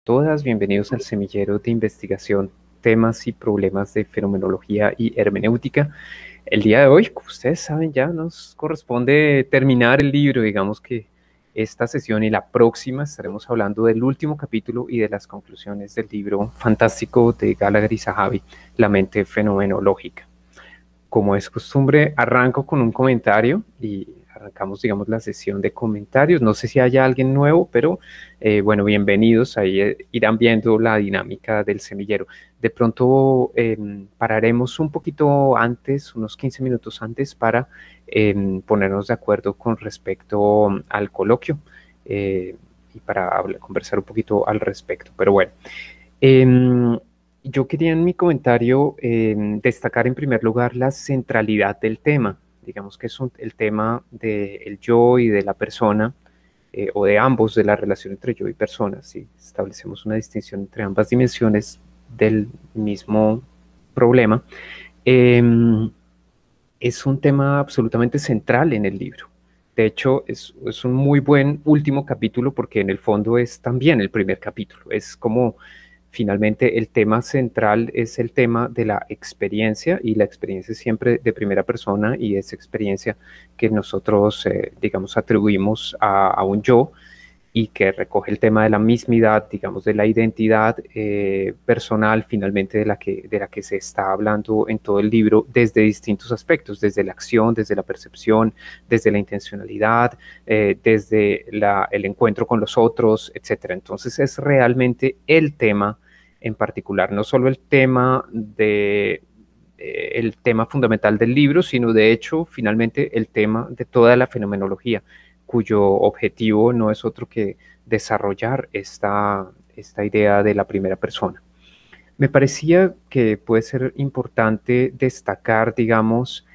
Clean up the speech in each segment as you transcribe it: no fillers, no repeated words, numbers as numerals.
todas, bienvenidos al semillero de investigación, temas y problemas de fenomenología y hermenéutica. El día de hoy, como ustedes saben, ya nos corresponde terminar el libro. Digamos que esta sesión y la próxima estaremos hablando del último capítulo y de las conclusiones del libro fantástico de Gallagher y Zahavi, La mente fenomenológica. Como es costumbre, arranco con un comentario y arrancamos, digamos, la sesión de comentarios. No sé si haya alguien nuevo, pero bueno, bienvenidos. Ahí irán viendo la dinámica del semillero. De pronto pararemos un poquito antes, unos 15 minutos antes, para ponernos de acuerdo con respecto al coloquio y para conversar un poquito al respecto. Pero bueno. Yo quería en mi comentario destacar en primer lugar la centralidad del tema. Digamos que es el tema del yo y de la persona, o de ambos, de la relación entre yo y persona. Si establecemos una distinción entre ambas dimensiones del mismo problema, es un tema absolutamente central en el libro. De hecho, es un muy buen último capítulo porque en el fondo es también el primer capítulo. Es como finalmente el tema central es el tema de la experiencia, y la experiencia es siempre de primera persona, y esa experiencia que nosotros, digamos, atribuimos a un yo, y que recoge el tema de la mismidad, digamos, de la identidad personal, finalmente, de la que se está hablando en todo el libro, desde distintos aspectos, desde la acción, desde la percepción, desde la intencionalidad, desde el encuentro con los otros, etc. Entonces es realmente el tema en particular, no solo el tema el tema fundamental del libro, sino de hecho, finalmente, el tema de toda la fenomenología, cuyo objetivo no es otro que desarrollar esta idea de la primera persona. Me parecía que puede ser importante destacar, digamos,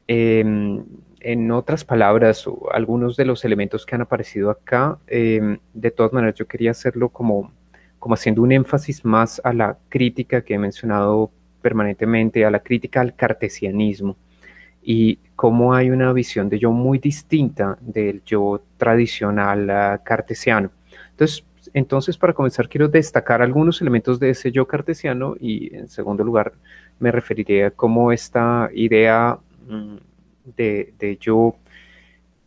en otras palabras, algunos de los elementos que han aparecido acá. De todas maneras, yo quería hacerlo como haciendo un énfasis más a la crítica que he mencionado permanentemente, a la crítica al cartesianismo, y cómo hay una visión de yo muy distinta del yo tradicional cartesiano. Entonces, para comenzar, quiero destacar algunos elementos de ese yo cartesiano, y en segundo lugar me referiré a cómo esta idea de yo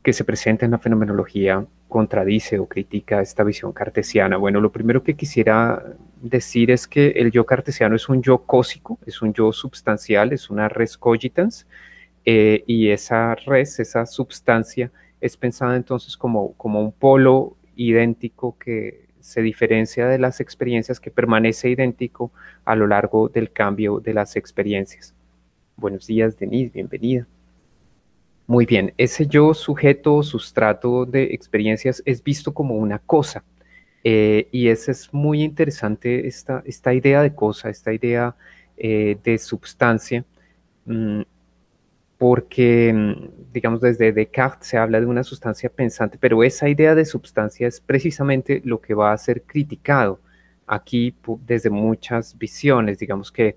que se presenta en la fenomenología contradice o critica esta visión cartesiana. Bueno, lo primero que quisiera decir es que el yo cartesiano es un yo cósico, es un yo substancial, es una res cogitans, y esa res, esa substancia, es pensada entonces como un polo idéntico que se diferencia de las experiencias, que permanece idéntico a lo largo del cambio de las experiencias. Buenos días, Denise, bienvenida. Muy bien, ese yo sujeto, sustrato de experiencias, es visto como una cosa, y esa es muy interesante, esta idea de cosa, esta idea de substancia, porque, digamos, desde Descartes se habla de una sustancia pensante, pero esa idea de substancia es precisamente lo que va a ser criticado aquí desde muchas visiones. Digamos que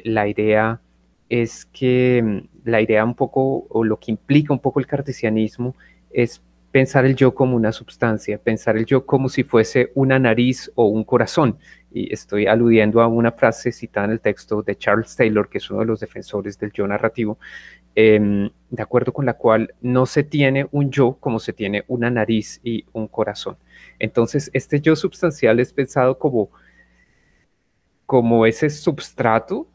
la idea es que la idea un poco, o lo que implica un poco el cartesianismo, es pensar el yo como una substancia, pensar el yo como si fuese una nariz o un corazón. Y estoy aludiendo a una frase citada en el texto de Charles Taylor, que es uno de los defensores del yo narrativo, de acuerdo con la cual no se tiene un yo como se tiene una nariz y un corazón. Entonces, este yo substancial es pensado como ese substrato,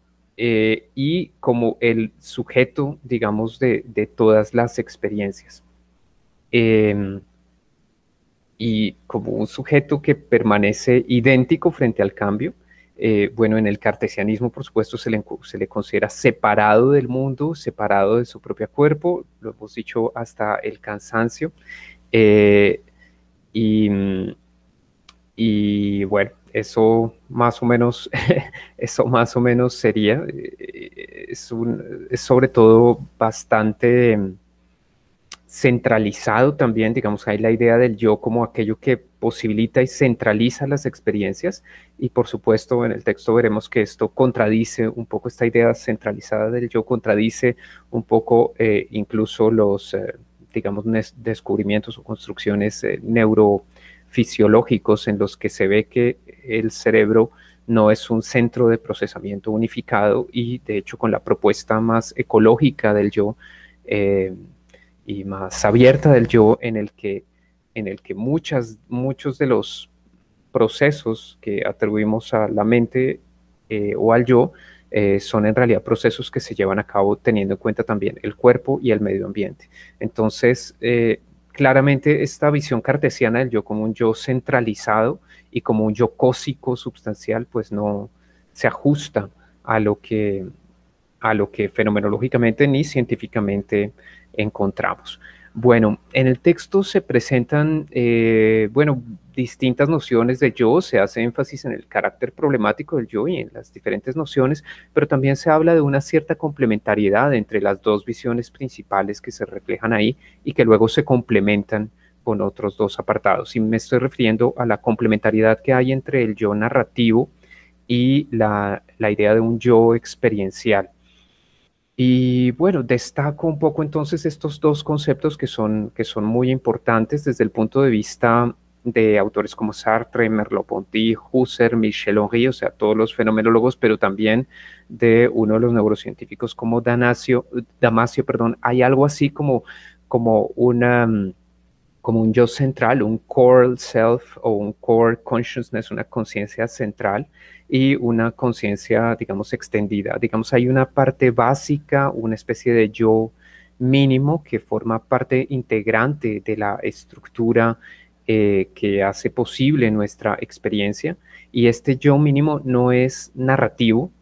y como el sujeto, digamos, de todas las experiencias. Y como un sujeto que permanece idéntico frente al cambio. Bueno, en el cartesianismo, por supuesto, se le considera separado del mundo, separado de su propio cuerpo, lo hemos dicho hasta el cansancio. Eh, y, y bueno, eso más o menos, eso más o menos sería. Es sobre todo bastante centralizado también. Digamos, hay la idea del yo como aquello que posibilita y centraliza las experiencias, y por supuesto en el texto veremos que esto contradice un poco esta idea centralizada del yo, contradice un poco incluso los, digamos, descubrimientos o construcciones fisiológicos en los que se ve que el cerebro no es un centro de procesamiento unificado y de hecho con la propuesta más ecológica del yo y más abierta del yo en el que muchos de los procesos que atribuimos a la mente o al yo son en realidad procesos que se llevan a cabo teniendo en cuenta también el cuerpo y el medio ambiente. Entonces, claramente esta visión cartesiana del yo como un yo centralizado y como un yo cósico substancial, pues no se ajusta a lo que fenomenológicamente ni científicamente encontramos. Bueno, en el texto se presentan, distintas nociones de yo, se hace énfasis en el carácter problemático del yo y en las diferentes nociones, pero también se habla de una cierta complementariedad entre las dos visiones principales que se reflejan ahí y que luego se complementan con otros dos apartados. Y me estoy refiriendo a la complementariedad que hay entre el yo narrativo y la idea de un yo experiencial. Y bueno, destaco un poco entonces estos dos conceptos que son muy importantes desde el punto de vista de autores como Sartre, Merleau-Ponty, Husserl, Michel-Henry, o sea, todos los fenomenólogos, pero también de uno de los neurocientíficos como Damasio, hay algo así como como un yo central, un core self o un core consciousness, una conciencia central y una conciencia, digamos, extendida. Digamos, hay una parte básica, una especie de yo mínimo que forma parte integrante de la estructura que hace posible nuestra experiencia. Y este yo mínimo no es narrativo,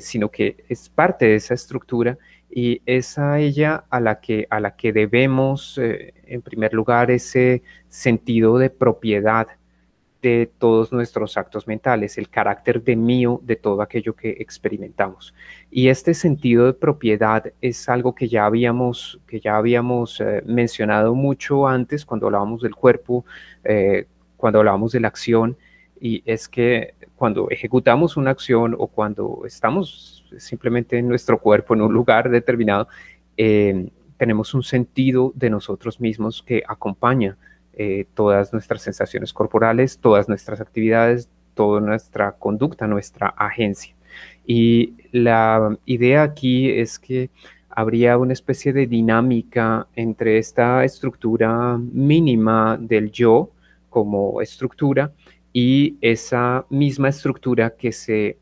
sino que es parte de esa estructura y es a ella a la que debemos, en primer lugar, ese sentido de propiedad de todos nuestros actos mentales, el carácter de mío de todo aquello que experimentamos. Y este sentido de propiedad es algo que ya habíamos mencionado mucho antes cuando hablábamos del cuerpo, cuando hablábamos de la acción, y es que cuando ejecutamos una acción o cuando estamos simplemente en nuestro cuerpo en un lugar determinado, tenemos un sentido de nosotros mismos que acompaña todas nuestras sensaciones corporales, todas nuestras actividades, toda nuestra conducta, nuestra agencia. Y la idea aquí es que habría una especie de dinámica entre esta estructura mínima del yo como estructura y esa misma estructura que se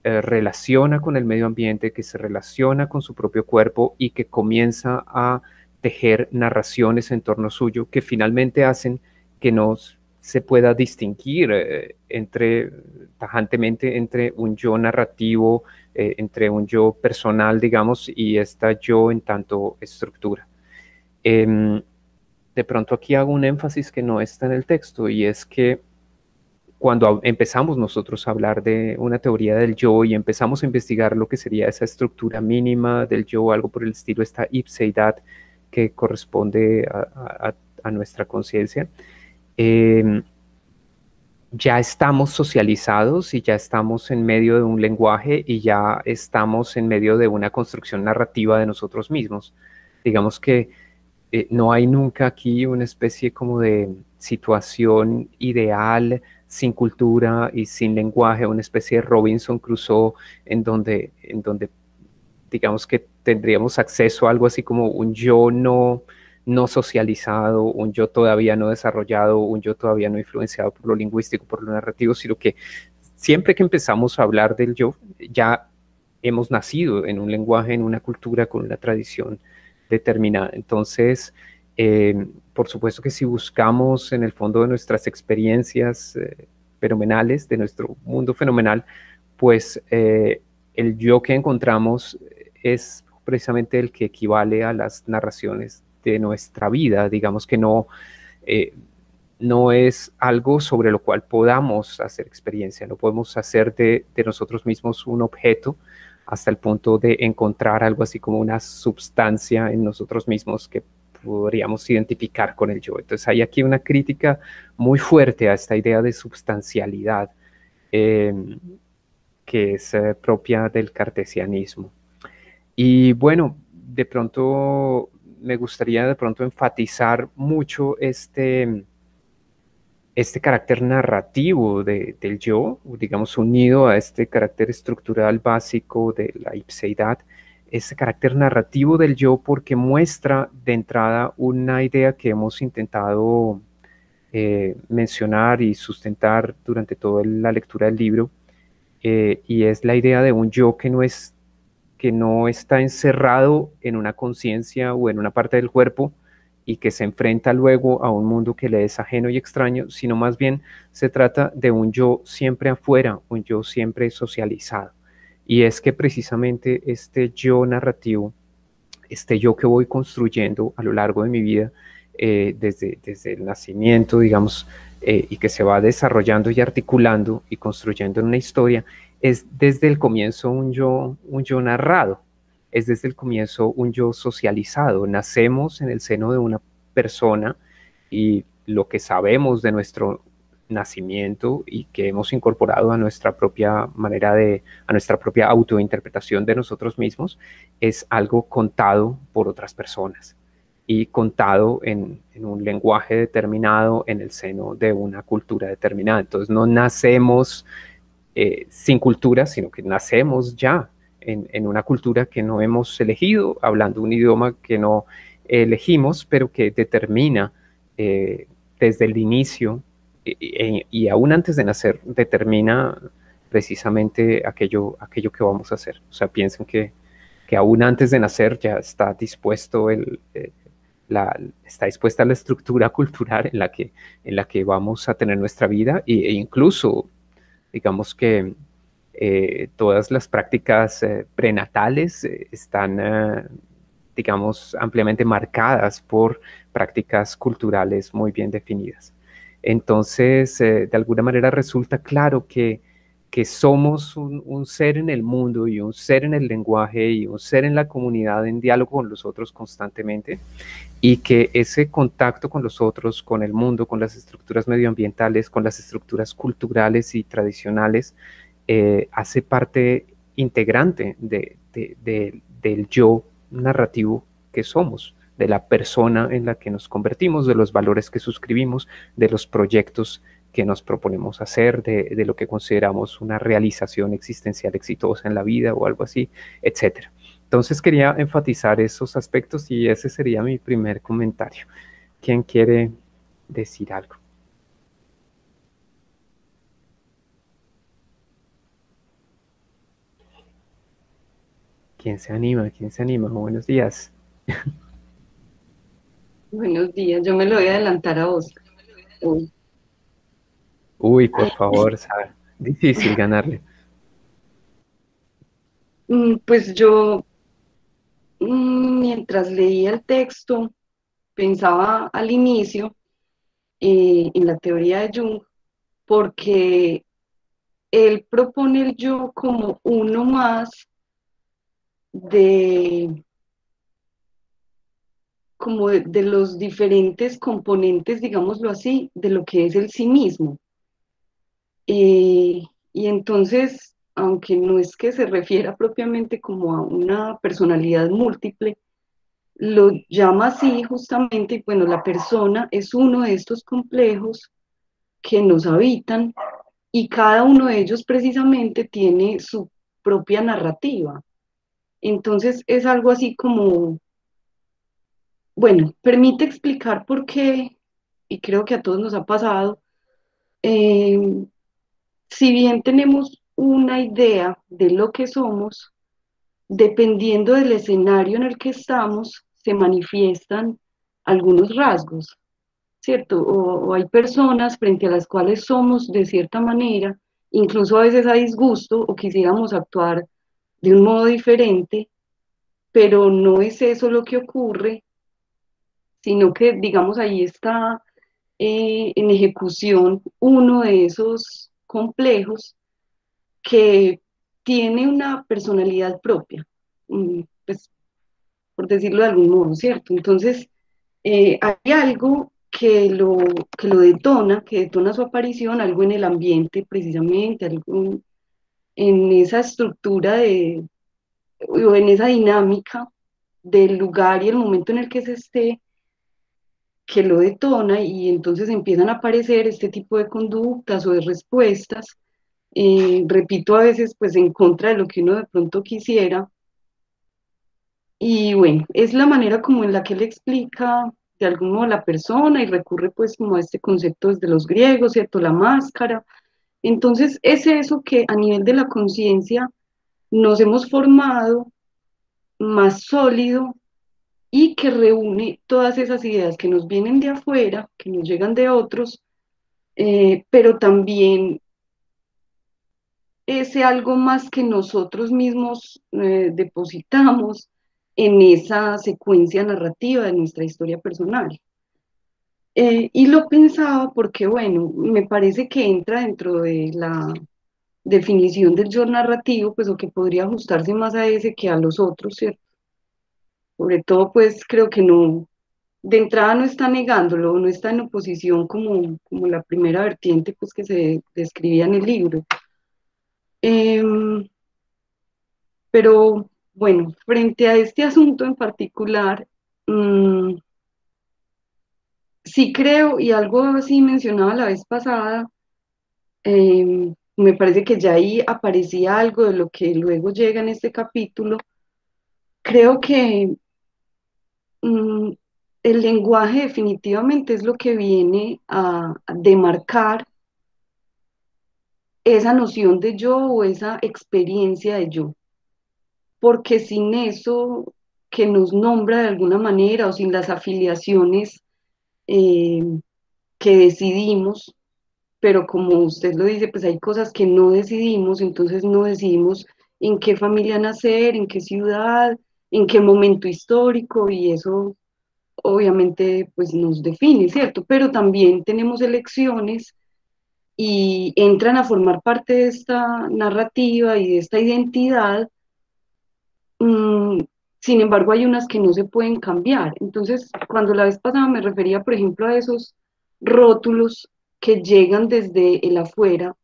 relaciona con el medio ambiente, que se relaciona con su propio cuerpo y que comienza a tejer narraciones en torno suyo que finalmente hacen que no se pueda distinguir tajantemente entre un yo narrativo, entre un yo personal, digamos, y esta yo en tanto estructura. De pronto aquí hago un énfasis que no está en el texto y es que cuando empezamos nosotros a hablar de una teoría del yo y empezamos a investigar lo que sería esa estructura mínima del yo, algo por el estilo, esta ipseidad que corresponde a nuestra conciencia, ya estamos socializados y ya estamos en medio de un lenguaje y ya estamos en medio de una construcción narrativa de nosotros mismos. Digamos que no hay nunca aquí una especie como de situación ideal sin cultura y sin lenguaje, una especie de Robinson Crusoe en donde digamos que tendríamos acceso a algo así como un yo no socializado, un yo todavía no desarrollado, un yo todavía no influenciado por lo lingüístico, por lo narrativo, sino que siempre que empezamos a hablar del yo, ya hemos nacido en un lenguaje, en una cultura, con una tradición determinada. Entonces, por supuesto que si buscamos en el fondo de nuestras experiencias fenomenales, de nuestro mundo fenomenal, pues el yo que encontramos es precisamente el que equivale a las narraciones de nuestra vida. Digamos que no es algo sobre lo cual podamos hacer experiencia, no podemos hacer de nosotros mismos un objeto hasta el punto de encontrar algo así como una substancia en nosotros mismos que podríamos identificar con el yo. Entonces hay aquí una crítica muy fuerte a esta idea de substancialidad que es propia del cartesianismo. Y bueno, de pronto me gustaría de pronto enfatizar mucho este carácter narrativo del yo, digamos, unido a este carácter estructural básico de la ipseidad, este carácter narrativo del yo porque muestra de entrada una idea que hemos intentado mencionar y sustentar durante toda la lectura del libro, y es la idea de un yo que no está encerrado en una conciencia o en una parte del cuerpo y que se enfrenta luego a un mundo que le es ajeno y extraño, sino más bien se trata de un yo siempre afuera, un yo siempre socializado. Y es que precisamente este yo narrativo, este yo que voy construyendo a lo largo de mi vida, desde el nacimiento, digamos, y que se va desarrollando y articulando y construyendo en una historia, es desde el comienzo un yo narrado, es desde el comienzo un yo socializado. Nacemos en el seno de una persona y lo que sabemos de nuestro nacimiento y que hemos incorporado a nuestra propia manera a nuestra propia autointerpretación de nosotros mismos, es algo contado por otras personas y contado en un lenguaje determinado en el seno de una cultura determinada. Entonces no nacemos sin cultura, sino que nacemos ya en una cultura que no hemos elegido, hablando un idioma que no elegimos, pero que determina eh, desde el inicio y aún antes de nacer, determina precisamente aquello que vamos a hacer. O sea, piensen que aún antes de nacer ya está dispuesto está dispuesta la estructura cultural en la que vamos a tener nuestra vida e incluso digamos que todas las prácticas prenatales están, digamos, ampliamente marcadas por prácticas culturales muy bien definidas. Entonces, de alguna manera resulta claro que somos un ser en el mundo y un ser en el lenguaje y un ser en la comunidad en diálogo con los otros constantemente, y que ese contacto con los otros, con el mundo, con las estructuras medioambientales, con las estructuras culturales y tradicionales, hace parte integrante del yo narrativo que somos, de la persona en la que nos convertimos, de los valores que suscribimos, de los proyectos que nos proponemos hacer, de lo que consideramos una realización existencial exitosa en la vida o algo así, etcétera. Entonces quería enfatizar esos aspectos y ese sería mi primer comentario. ¿Quién quiere decir algo? ¿Quién se anima? ¿Quién se anima? Buenos días. Buenos días, yo me lo voy a adelantar a Oscar. Uy. Uy, por Ay, favor, Sara. Difícil ganarle. pues yo, mientras leía el texto, pensaba al inicio en la teoría de Jung, porque él propone el yo como uno más de, como de los diferentes componentes, digámoslo así, de lo que es el sí mismo. Y entonces, aunque no es que se refiera propiamente como a una personalidad múltiple, lo llama así justamente, y bueno, la persona es uno de estos complejos que nos habitan y cada uno de ellos precisamente tiene su propia narrativa. Entonces es algo así como, bueno, permite explicar por qué, y creo que a todos nos ha pasado, eh, si bien tenemos una idea de lo que somos, dependiendo del escenario en el que estamos, se manifiestan algunos rasgos, ¿cierto? O hay personas frente a las cuales somos de cierta manera, incluso a veces a disgusto o quisiéramos actuar de un modo diferente, pero no es eso lo que ocurre, sino que, digamos, ahí está en ejecución uno de esos complejos que tiene una personalidad propia, pues por decirlo de algún modo, ¿cierto? Entonces, hay algo que lo detona, que detona su aparición, algo en el ambiente precisamente, algo en esa estructura o en esa dinámica del lugar y el momento en el que se esté, que lo detona y entonces empiezan a aparecer este tipo de conductas o de respuestas, repito, a veces pues en contra de lo que uno de pronto quisiera. Y bueno, es la manera como en la que él explica de algún modo la persona y recurre pues como a este concepto desde los griegos, ¿cierto? La máscara. Entonces es eso que a nivel de la conciencia nos hemos formado más sólido y que reúne todas esas ideas que nos vienen de afuera, que nos llegan de otros, pero también ese algo más que nosotros mismos depositamos en esa secuencia narrativa de nuestra historia personal. Y lo pensaba porque, bueno, me parece que entra dentro de la definición del yo narrativo, pues o que podría ajustarse más a ese que a los otros, ¿cierto? Sobre todo, pues creo que no, de entrada no está negándolo, no está en oposición como la primera vertiente pues que se describía en el libro. Em, pero bueno, frente a este asunto en particular, mm, sí creo, y algo así mencionaba la vez pasada, me parece que ya ahí aparecía algo de lo que luego llega en este capítulo. Creo que mm, el lenguaje definitivamente es lo que viene a demarcar esa noción de yo o esa experiencia de yo, porque sin eso que nos nombra de alguna manera o sin las afiliaciones eh, que decidimos, pero como usted lo dice, pues hay cosas que no decidimos, entonces no decidimos en qué familia nacer, en qué ciudad, en qué momento histórico, y eso obviamente pues nos define, ¿cierto? Pero también tenemos elecciones y entran a formar parte de esta narrativa y de esta identidad. mm, Sin embargo, hay unas que no se pueden cambiar. Entonces, cuando la vez pasada me refería, por ejemplo, a esos rótulos que llegan desde el afuera,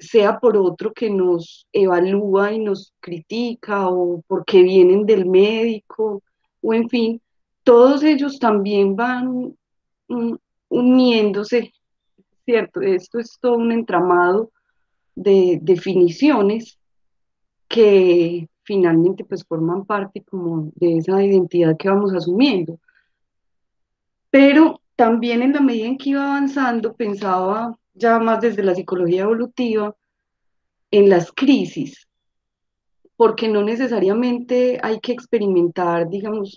sea por otro que nos evalúa y nos critica o porque vienen del médico o en fin, todos ellos también van mm, uniéndose, ¿cierto? Esto es todo un entramado de definiciones que finalmente pues forman parte como de esa identidad que vamos asumiendo. Pero también en la medida en que iba avanzando, pensaba ya más desde la psicología evolutiva en las crisis, porque no necesariamente hay que experimentar, digamos,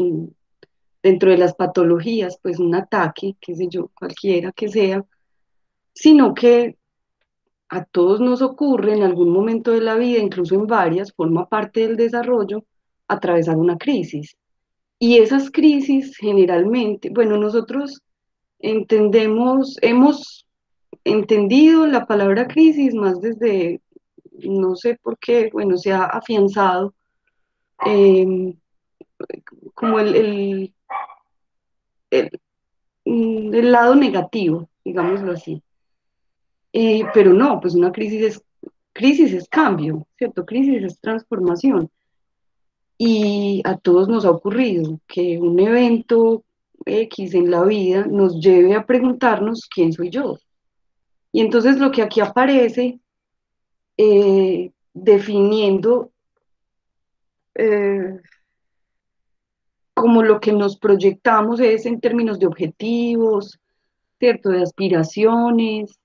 dentro de las patologías, pues un ataque, qué sé yo, cualquiera que sea, sino que a todos nos ocurre en algún momento de la vida, incluso en varias, forma parte del desarrollo, atravesar una crisis. Y esas crisis generalmente, bueno, nosotros entendemos, hemos entendido la palabra crisis más desde, no sé por qué, bueno, se ha afianzado eh, como el, el lado negativo, digámoslo así. Pero no, pues una crisis es cambio, ¿cierto? Crisis es transformación. Y a todos nos ha ocurrido que un evento X en la vida nos lleve a preguntarnos quién soy yo. Y entonces lo que aquí aparece definiendo eh, como lo que nos proyectamos es en términos de objetivos, ¿cierto? De aspiraciones,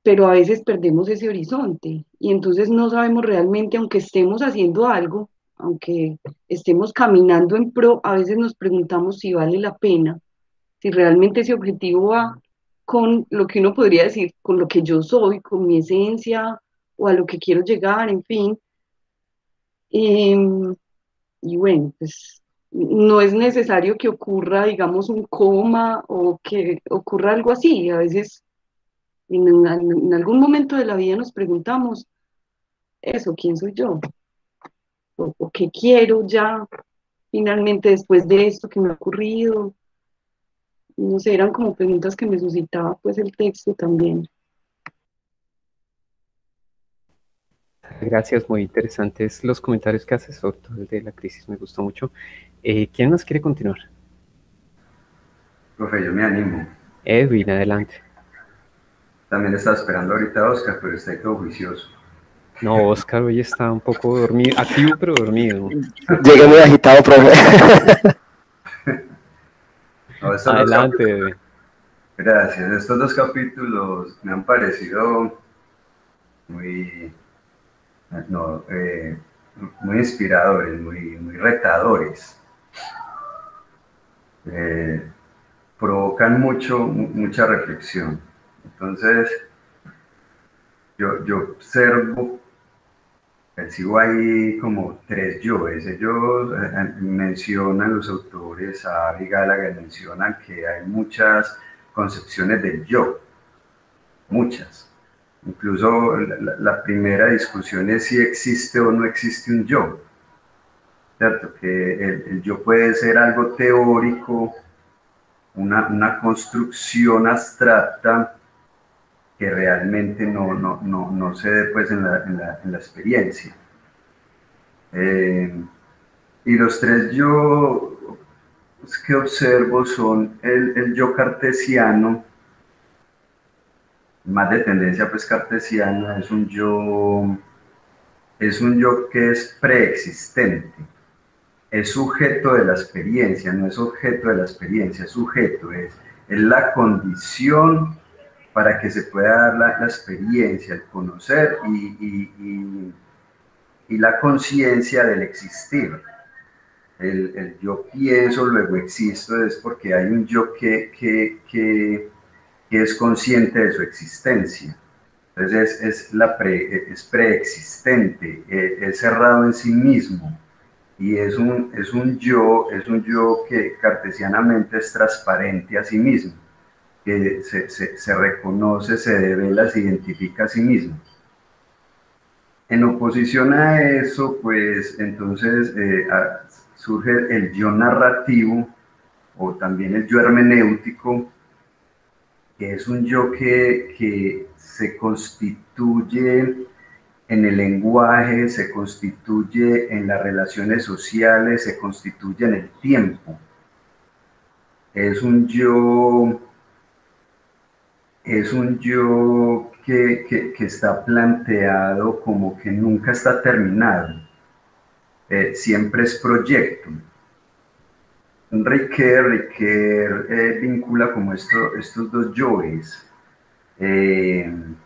pero a veces perdemos ese horizonte y entonces no sabemos realmente, aunque estemos haciendo algo, aunque estemos caminando en pro, a veces nos preguntamos si vale la pena, si realmente ese objetivo va con lo que uno podría decir, con lo que yo soy, con mi esencia o a lo que quiero llegar, en fin. Em, y bueno, pues no es necesario que ocurra, digamos, un coma o que ocurra algo así. A veces en algún momento de la vida nos preguntamos eso, ¿quién soy yo? O qué quiero ya finalmente después de esto que me ha ocurrido. No sé, eran como preguntas que me suscitaba pues el texto también. Gracias, muy interesantes los comentarios que haces sobre todo el de la crisis, me gustó mucho. ¿Quién más quiere continuar? Profe, yo me animo. Edwin, adelante. También estaba esperando ahorita a Oscar, pero está ahí todo juicioso. No, Oscar hoy está un poco dormido, activo pero dormido. Llegué muy agitado, profe. No, estos dos Adelante, capítulos, Edwin. gracias. Estos dos capítulos me han parecido muy, no, muy inspiradores, muy retadores. Eh, Provocan mucha reflexión. Entonces, yo observo, percibo ahí como tres yoes. Ellos mencionan, los autores, a Gallagher, mencionan que hay muchas concepciones del yo, muchas. Incluso la primera discusión es si existe o no existe un yo, ¿cierto? Que el yo puede ser algo teórico, una construcción abstracta que realmente no se dé pues en la experiencia. Y los tres yo que observo son el yo cartesiano, más de tendencia pues cartesiana, es un yo que es preexistente, es sujeto de la experiencia, no es objeto de la experiencia, es sujeto, es la condición para que se pueda dar la experiencia, el conocer y la conciencia del existir. El yo pienso, luego existo, es porque hay un yo que es consciente de su existencia. Entonces es preexistente, es cerrado en sí mismo y es un yo que cartesianamente es transparente a sí mismo, que se reconoce, se devela, se identifica a sí mismo. En oposición a eso, pues entonces surge el yo narrativo o también el yo hermenéutico, que es un yo que se constituye en el lenguaje, se constituye en las relaciones sociales, se constituye en el tiempo. Es un yo que está planteado como que nunca está terminado, siempre es proyecto. Riquet vincula como estos dos yoes. Él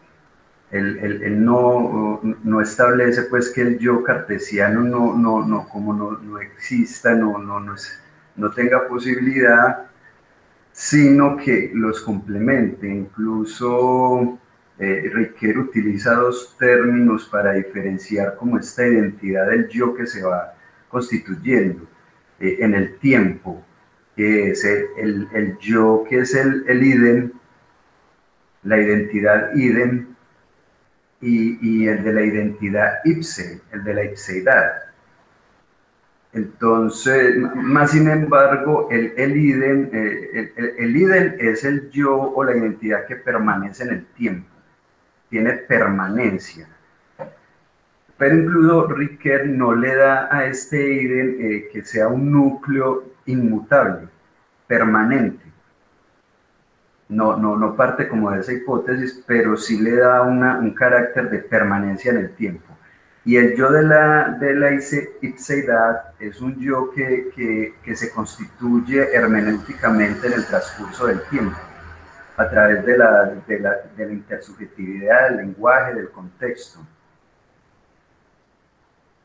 no establece pues que el yo cartesiano no exista, no tenga posibilidad, sino que los complemente. Incluso Riquet utiliza dos términos para diferenciar como esta identidad del yo que se va constituyendo en el tiempo, que es el yo, que es el idem, la identidad idem, y el de la identidad ipse, el de la ipseidad. Entonces, más sin embargo, el idem es el yo o la identidad que permanece en el tiempo, tiene permanencia. Pero incluso Riquet no le da a este idem que sea un núcleo inmutable, permanente. No parte como de esa hipótesis, pero sí le da un carácter de permanencia en el tiempo. Y el yo de la ipseidad es un yo que se constituye hermenéuticamente en el transcurso del tiempo, a través de la intersubjetividad, del lenguaje, del contexto.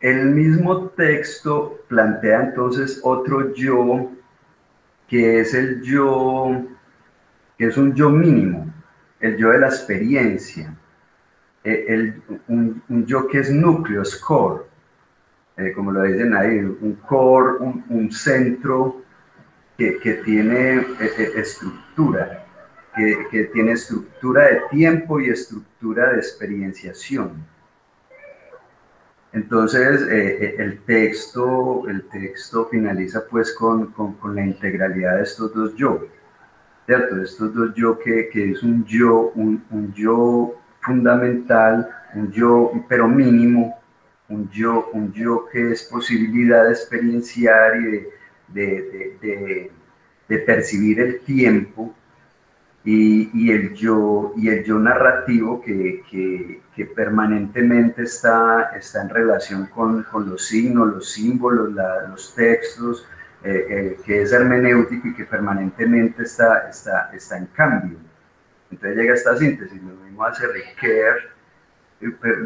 El mismo texto plantea entonces otro yo, que es el yo, que es un yo mínimo, el yo de la experiencia, un yo que es núcleo, es core, como lo dicen ahí, un core, un centro que tiene estructura, que tiene estructura de tiempo y estructura de experienciación. Entonces, el texto finaliza pues con la integralidad de estos dos yo, ¿cierto? Estos dos yo que es un yo fundamental, un yo pero mínimo, un yo que es posibilidad de experienciar y de percibir el tiempo y el yo narrativo que permanentemente está en relación con los signos, los símbolos, los textos, que es hermenéutico y que permanentemente está en cambio. Entonces llega esta síntesis, lo mismo hace Ricoeur,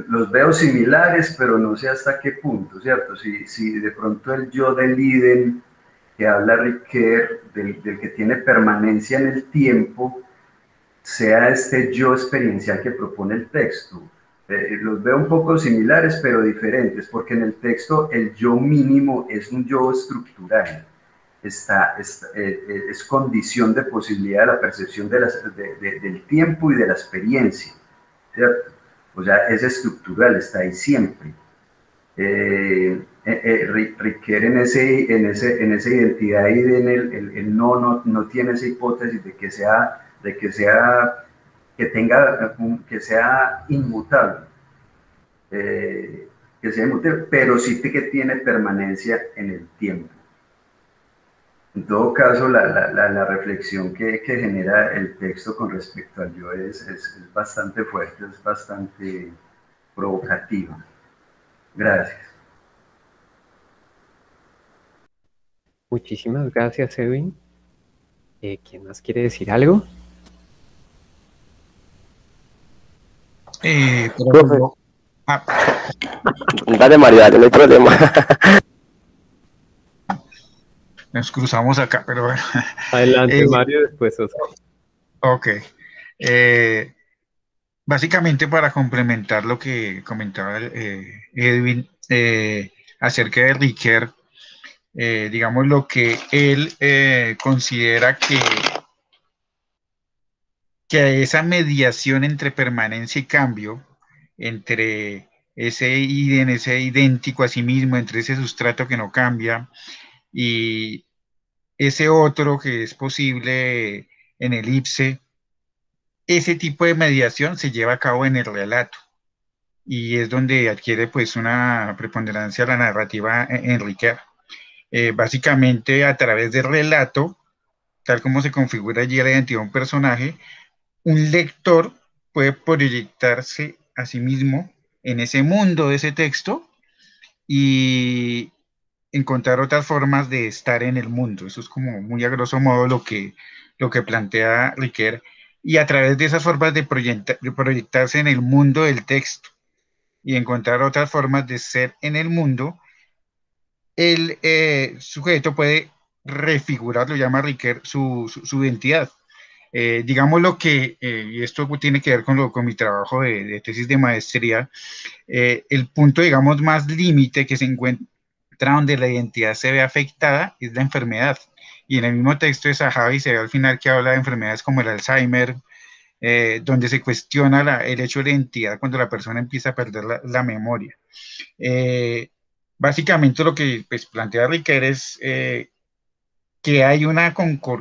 los veo similares, pero no sé hasta qué punto, ¿cierto? Si de pronto el yo del Iden, que habla Ricoeur, del que tiene permanencia en el tiempo, sea este yo experiencial que propone el texto. Los veo un poco similares, pero diferentes, porque en el texto el yo mínimo es un yo estructural, es condición de posibilidad de la percepción del tiempo y de la experiencia, ¿cierto? O sea, es estructural, está ahí siempre. Ricoeur en esa identidad y el no tiene esa hipótesis de que sea inmutable, pero sí que tiene permanencia en el tiempo. En todo caso, la reflexión que genera el texto con respecto al yo es bastante fuerte, es bastante provocativa. Gracias. Muchísimas gracias, Edwin. ¿Quién más quiere decir algo? Dale, Mario, dale, no hay problema. Nos cruzamos acá, pero bueno. Adelante, Mario, después Oscar. Ok. Básicamente para complementar lo que comentaba Edwin acerca de Ricoeur, digamos lo que él considera que esa mediación entre permanencia y cambio, entre ese idéntico a sí mismo, entre ese sustrato que no cambia y ese otro que es posible en elipse, ese tipo de mediación se lleva a cabo en el relato y es donde adquiere pues una preponderancia la narrativa en Ricoeur. Básicamente a través del relato, tal como se configura allí la identidad de un personaje, un lector puede proyectarse a sí mismo en ese mundo de ese texto y encontrar otras formas de estar en el mundo. Eso es como muy a grosso modo lo que plantea Ricoeur. Y a través de esas formas de proyectarse en el mundo del texto y encontrar otras formas de ser en el mundo, el sujeto puede refigurar, lo llama Ricoeur, su identidad. Digamos lo que, y esto tiene que ver con mi trabajo de tesis de maestría, el punto, digamos, más límite que se encuentra donde la identidad se ve afectada es la enfermedad. Y en el mismo texto de Zahavi se ve al final que habla de enfermedades como el Alzheimer, donde se cuestiona el hecho de la identidad cuando la persona empieza a perder la memoria. Básicamente lo que pues, plantea Ricoeur es que hay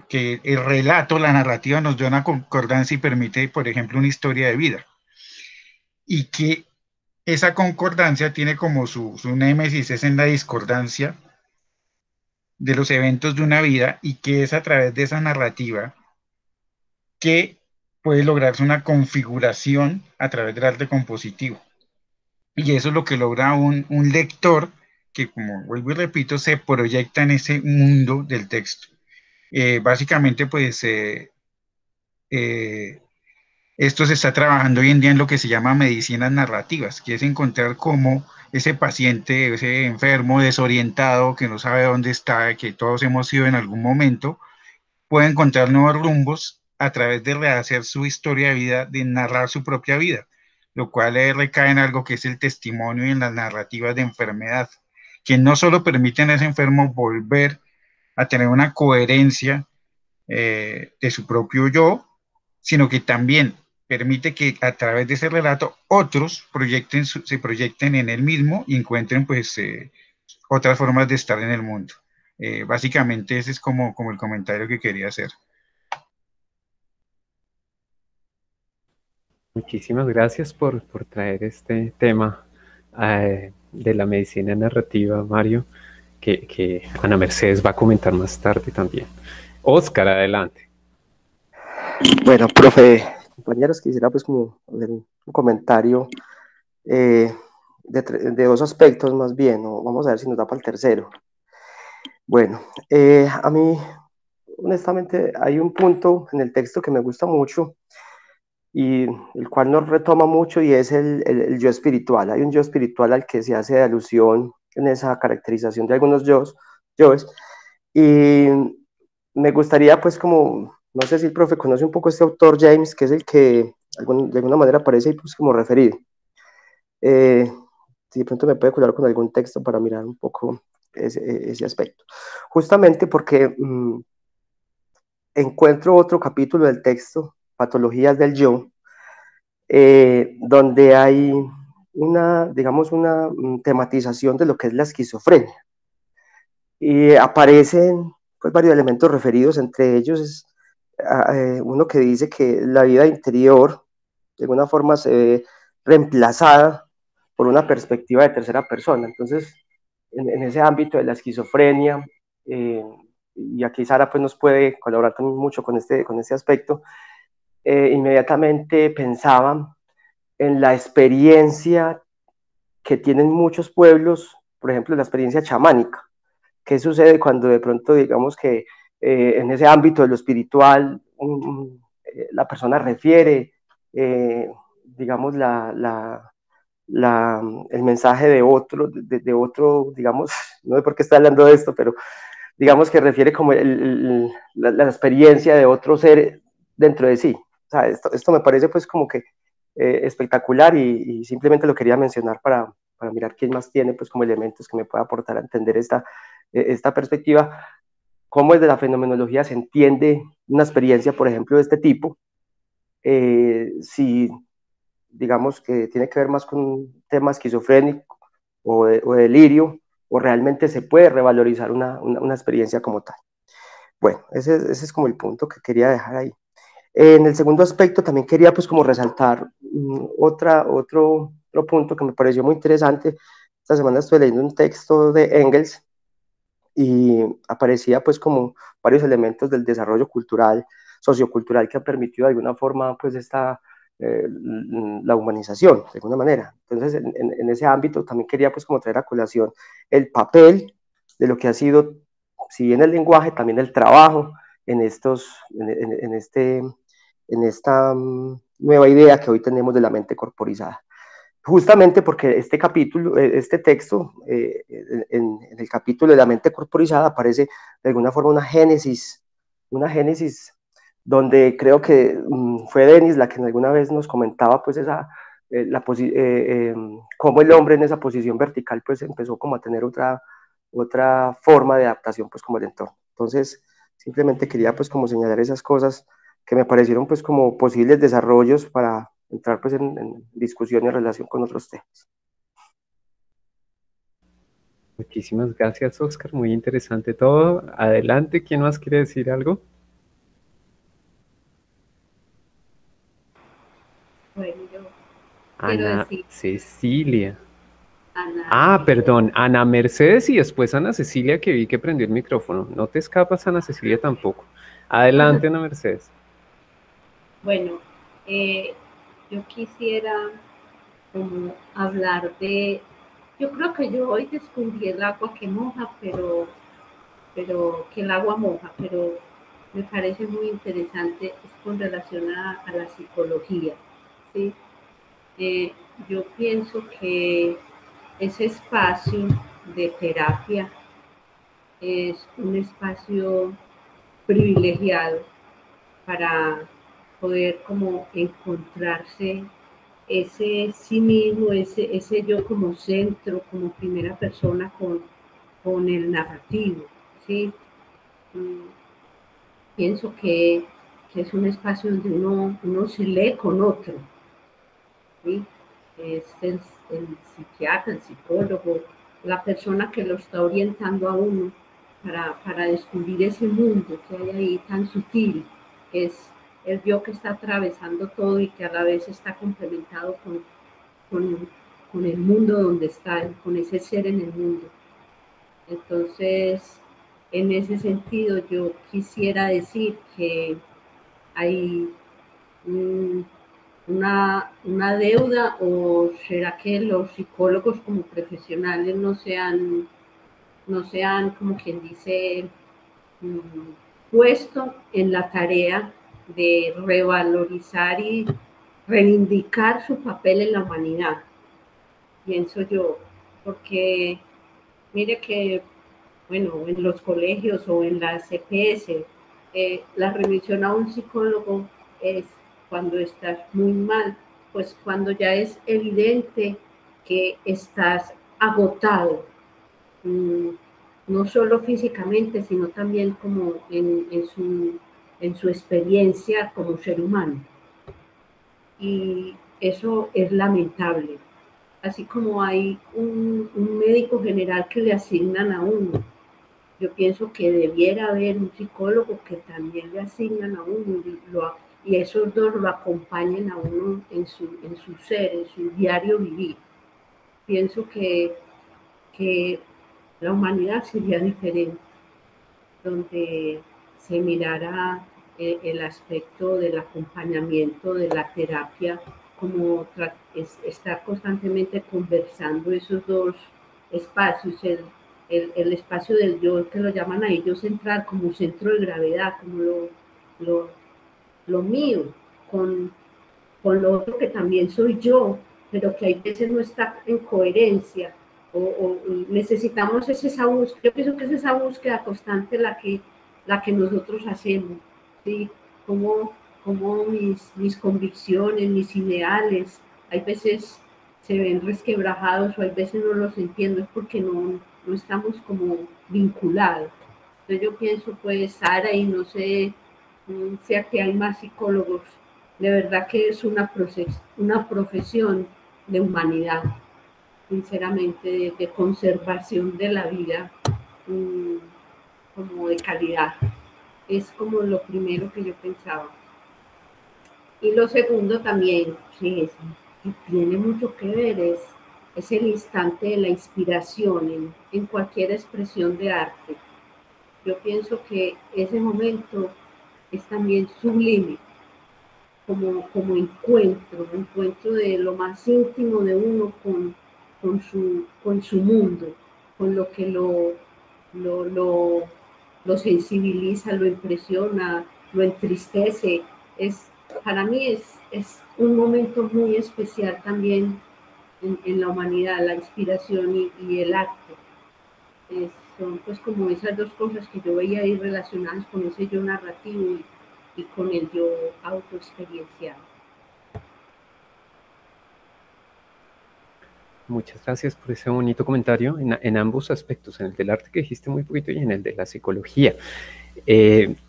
que el relato, la narrativa nos da una concordancia y permite, por ejemplo, una historia de vida. Y que esa concordancia tiene como su némesis es en la discordancia de los eventos de una vida y que es a través de esa narrativa que puede lograrse una configuración a través del arte compositivo. Y eso es lo que logra un lector que, como vuelvo y repito, se proyecta en ese mundo del texto. Básicamente, pues, esto se está trabajando hoy en día en lo que se llama medicinas narrativas, que es encontrar cómo ese paciente, ese enfermo desorientado, que no sabe dónde está, que todos hemos sido en algún momento, puede encontrar nuevos rumbos a través de rehacer su historia de vida, de narrar su propia vida, lo cual recae en algo que es el testimonio y en las narrativas de enfermedad, que no solo permiten a ese enfermo volver a tener una coherencia de su propio yo, sino que también permite que a través de ese relato otros se proyecten en él mismo y encuentren pues otras formas de estar en el mundo. Básicamente ese es como el comentario que quería hacer. Muchísimas gracias por traer este tema de la medicina narrativa, Mario, que Ana Mercedes va a comentar más tarde también. Oscar, adelante. Bueno, profe, compañeros, quisiera pues como hacer un comentario de dos aspectos más bien, o vamos a ver si nos da para el tercero. Bueno, a mí, honestamente, hay un punto en el texto que me gusta mucho y el cual nos retoma mucho y es el yo espiritual. Hay un yo espiritual al que se hace alusión en esa caracterización de algunos yoes, y me gustaría pues como, no sé si el profe conoce un poco este autor James, que es el que de alguna manera aparece ahí pues como referido. Si de pronto me puede colaborar con algún texto para mirar un poco ese aspecto. Justamente porque encuentro otro capítulo del texto, Patologías del Yo, donde hay una, digamos, una tematización de lo que es la esquizofrenia. Y aparecen pues, varios elementos referidos, entre ellos es uno que dice que la vida interior de alguna forma se ve reemplazada por una perspectiva de tercera persona. Entonces, en ese ámbito de la esquizofrenia, y aquí Sara pues, nos puede colaborar también mucho con este aspecto, inmediatamente pensaba en la experiencia que tienen muchos pueblos, por ejemplo, la experiencia chamánica. ¿Qué sucede cuando de pronto, digamos que en ese ámbito de lo espiritual, la persona refiere, digamos, el mensaje de otro, otro, digamos, no sé por qué está hablando de esto, pero digamos que refiere como la experiencia de otro ser dentro de sí? O sea, esto me parece pues como que espectacular y simplemente lo quería mencionar para mirar quién más tiene pues como elementos que me pueda aportar a entender esta perspectiva, cómo desde la fenomenología se entiende una experiencia, por ejemplo, de este tipo, si digamos que tiene que ver más con un tema esquizofrénico o delirio, o realmente se puede revalorizar una experiencia como tal. Bueno, ese es como el punto que quería dejar ahí. En el segundo aspecto también quería pues como resaltar otro punto que me pareció muy interesante. Esta semana estuve leyendo un texto de Engels y aparecía pues como varios elementos del desarrollo cultural, sociocultural que ha permitido de alguna forma pues la humanización, de alguna manera. Entonces en ese ámbito también quería pues como traer a colación el papel de lo que ha sido, si bien el lenguaje, también el trabajo en esta nueva idea que hoy tenemos de la mente corporizada. Justamente porque este capítulo, este texto, en el capítulo de la mente corporizada aparece de alguna forma una génesis donde creo que fue Denis la que alguna vez nos comentaba pues cómo el hombre en esa posición vertical pues empezó como a tener otra forma de adaptación pues como el entorno. Entonces simplemente quería pues como señalar esas cosas que me parecieron pues como posibles desarrollos para entrar pues en discusión en relación con otros temas. Muchísimas gracias, Oscar. Muy interesante todo. Adelante, ¿quién más quiere decir algo? Bueno, yo quiero Ana decir, Cecilia. Ana, Perdón, Ana Mercedes y después Ana Cecilia, que vi que prendió el micrófono. No te escapas, Ana Cecilia, tampoco. Adelante, Ana Mercedes. bueno, yo quisiera como hablar yo creo que yo hoy descubrí el agua que moja, pero que el agua moja, pero me parece muy interesante, es con relación a la psicología, ¿sí? Yo pienso que ese espacio de terapia es un espacio privilegiado para poder como encontrarse ese sí mismo, ese yo como centro, como primera persona con el narrativo, ¿sí? Pienso que es un espacio donde uno se lee con otro, ¿sí? Es el psiquiatra, el psicólogo, la persona que lo está orientando a uno para descubrir ese mundo que hay ahí tan sutil, que es el yo que está atravesando todo y que a la vez está complementado con el mundo donde está, con ese ser en el mundo. Entonces, en ese sentido yo quisiera decir que hay una deuda, o será que los psicólogos como profesionales no sean como quien dice, puesto en la tarea de revalorizar y reivindicar su papel en la humanidad, pienso yo, porque mire que, bueno, en los colegios o en las EPS, la remisión a un psicólogo es cuando estás muy mal, pues cuando ya es evidente que estás agotado, no solo físicamente, sino también como en su experiencia como ser humano. Y eso es lamentable. Así como hay un médico general que le asignan a uno, yo pienso que debiera haber un psicólogo que también le asignan a uno y esos dos lo acompañen a uno en su ser, en su diario vivir. Pienso que la humanidad sería diferente, donde se mirara el aspecto del acompañamiento, de la terapia, como estar constantemente conversando esos dos espacios, el espacio del yo, que lo llaman a ellos central, como centro de gravedad, como lo mío, con lo otro que también soy yo, pero que a veces no está en coherencia, o necesitamos esa búsqueda. Yo pienso que es esa búsqueda constante la que nosotros hacemos, ¿sí? Como mis convicciones, mis ideales, hay veces se ven resquebrajados o hay veces no los entiendo, es porque no estamos como vinculados. Entonces yo pienso, pues, Sara, y no sé, sea que hay más psicólogos, de verdad que es una profesión de humanidad, sinceramente, de conservación de la vida, como de calidad. Es como lo primero que yo pensaba. Y lo segundo también, que tiene mucho que ver, es el instante de la inspiración en cualquier expresión de arte. Yo pienso que ese momento es también sublime, como encuentro de lo más íntimo de uno con su mundo, con lo que lo sensibiliza, lo impresiona, lo entristece. Para mí es un momento muy especial también en la humanidad, la inspiración y el arte. Son pues como esas dos cosas que yo veía ahí relacionadas con ese yo narrativo y con el yo autoexperiencial. Muchas gracias por ese bonito comentario en ambos aspectos, en el del arte que dijiste muy poquito y en el de la psicología.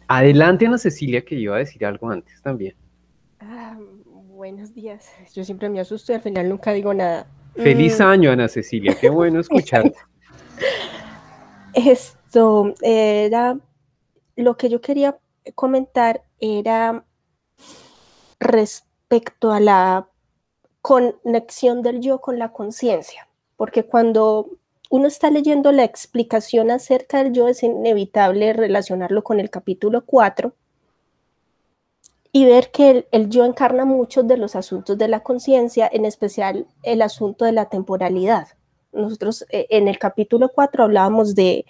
Adelante, Ana Cecilia, que iba a decir algo antes también. Buenos días. Yo siempre me asusto y al final nunca digo nada. Feliz año, Ana Cecilia. Qué bueno escucharte. Esto era lo que yo quería comentar, era respecto a la conexión del yo con la conciencia, porque cuando uno está leyendo la explicación acerca del yo es inevitable relacionarlo con el capítulo 4 y ver que el yo encarna muchos de los asuntos de la conciencia, en especial el asunto de la temporalidad. Nosotros en el capítulo 4 hablábamos de,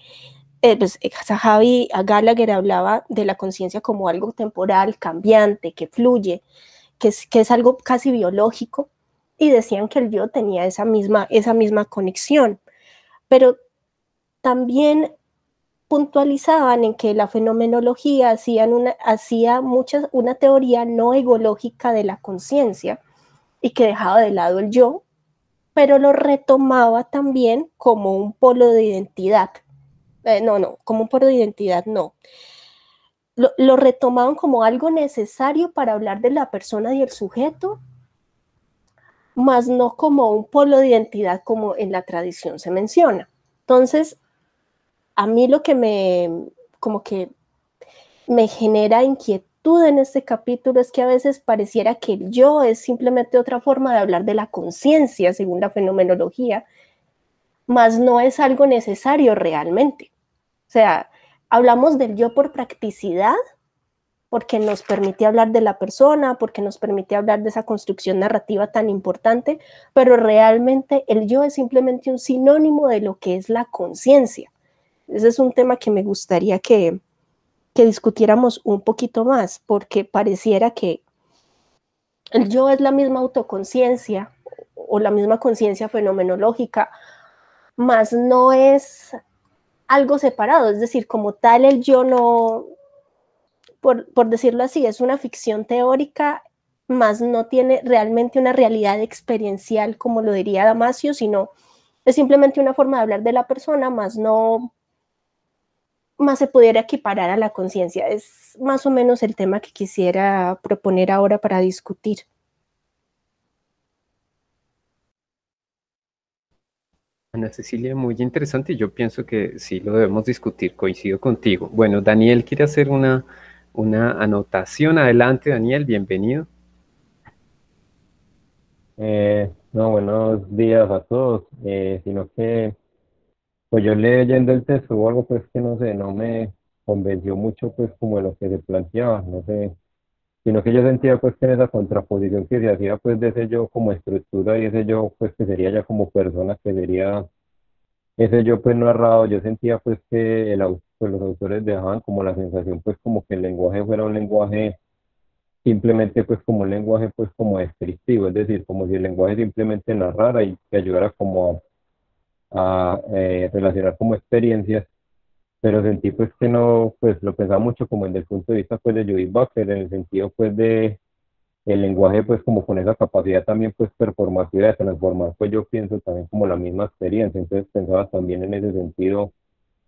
Javi Gallagher hablaba de la conciencia como algo temporal, cambiante, que fluye, que es algo casi biológico, y decían que el yo tenía esa misma conexión, pero también puntualizaban en que la fenomenología hacía una teoría no egológica de la conciencia y que dejaba de lado el yo, pero lo retomaba también como un polo de identidad. Como un polo de identidad no. Lo retomaban como algo necesario para hablar de la persona y el sujeto, más no como un polo de identidad como en la tradición se menciona. Entonces, a mí lo que me genera inquietud en este capítulo es que a veces pareciera que el yo es simplemente otra forma de hablar de la conciencia, según la fenomenología, más no es algo necesario realmente. O sea, hablamos del yo por practicidad, porque nos permite hablar de la persona, porque nos permite hablar de esa construcción narrativa tan importante, pero realmente el yo es simplemente un sinónimo de lo que es la conciencia. Ese es un tema que me gustaría que discutiéramos un poquito más, porque pareciera que el yo es la misma autoconciencia o la misma conciencia fenomenológica, más no es algo separado, es decir, como tal el yo no, por decirlo así, es una ficción teórica, más no tiene realmente una realidad experiencial, como lo diría Damasio, sino es simplemente una forma de hablar de la persona, más no más se pudiera equiparar a la conciencia. Es más o menos el tema que quisiera proponer ahora para discutir. Ana Cecilia, muy interesante y yo pienso que sí lo debemos discutir, coincido contigo. Bueno, Daniel quiere hacer una anotación. Adelante, Daniel, bienvenido. No, buenos días a todos, sino que pues yo leyendo el texto o algo pues que no sé, no me convenció mucho pues como de lo que se planteaba, no sé, sino que yo sentía pues que en esa contraposición que se hacía pues de ese yo como estructura y ese yo pues que sería ya como persona, que sería ese yo pues narrado, yo sentía pues que pues, los autores dejaban como la sensación pues como que el lenguaje fuera un lenguaje simplemente pues como un lenguaje pues como descriptivo, es decir, como si el lenguaje simplemente narrara y que ayudara como a relacionar como experiencias, pero sentí pues que no, pues lo pensaba mucho como desde el punto de vista pues de Judith Butler, en el sentido pues de el lenguaje pues como con esa capacidad también pues performativa de transformar, pues yo pienso también como la misma experiencia, entonces pensaba también en ese sentido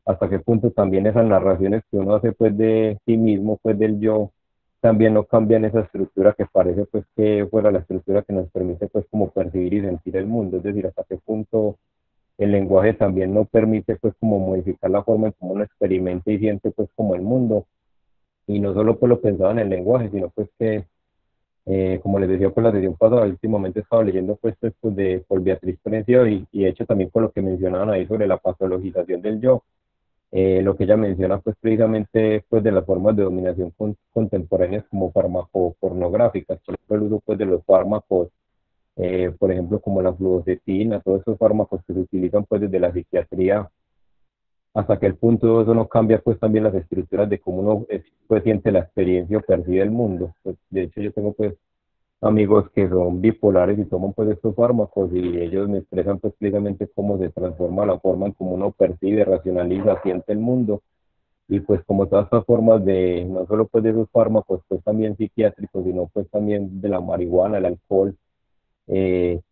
hasta qué punto también esas narraciones que uno hace pues de sí mismo, pues del yo, también no cambian esa estructura que parece pues que fuera la estructura que nos permite pues como percibir y sentir el mundo, es decir, hasta qué punto el lenguaje también no permite pues como modificar la forma en cómo uno experimenta y siente pues como el mundo, y no solo pues lo pensaba en el lenguaje, sino pues que como les decía por la sesión pasada, últimamente he estado leyendo pues textos de por Beatriz Prencio y de hecho también con lo que mencionaban ahí sobre la patologización del yo, lo que ella menciona pues precisamente pues de las formas de dominación contemporáneas como farmacopornográficas, por ejemplo el uso pues de los fármacos, por ejemplo como la fluoxetina, todos esos fármacos que se utilizan pues desde la psiquiatría, hasta que el punto eso no cambia pues también las estructuras de cómo uno pues siente la experiencia o percibe el mundo. Pues, de hecho yo tengo pues amigos que son bipolares y toman pues estos fármacos y ellos me expresan pues precisamente cómo se transforma la forma en cómo uno percibe, racionaliza, siente el mundo, y pues como todas estas formas de, no solo pues de esos fármacos pues también psiquiátricos, sino pues también de la marihuana, el alcohol,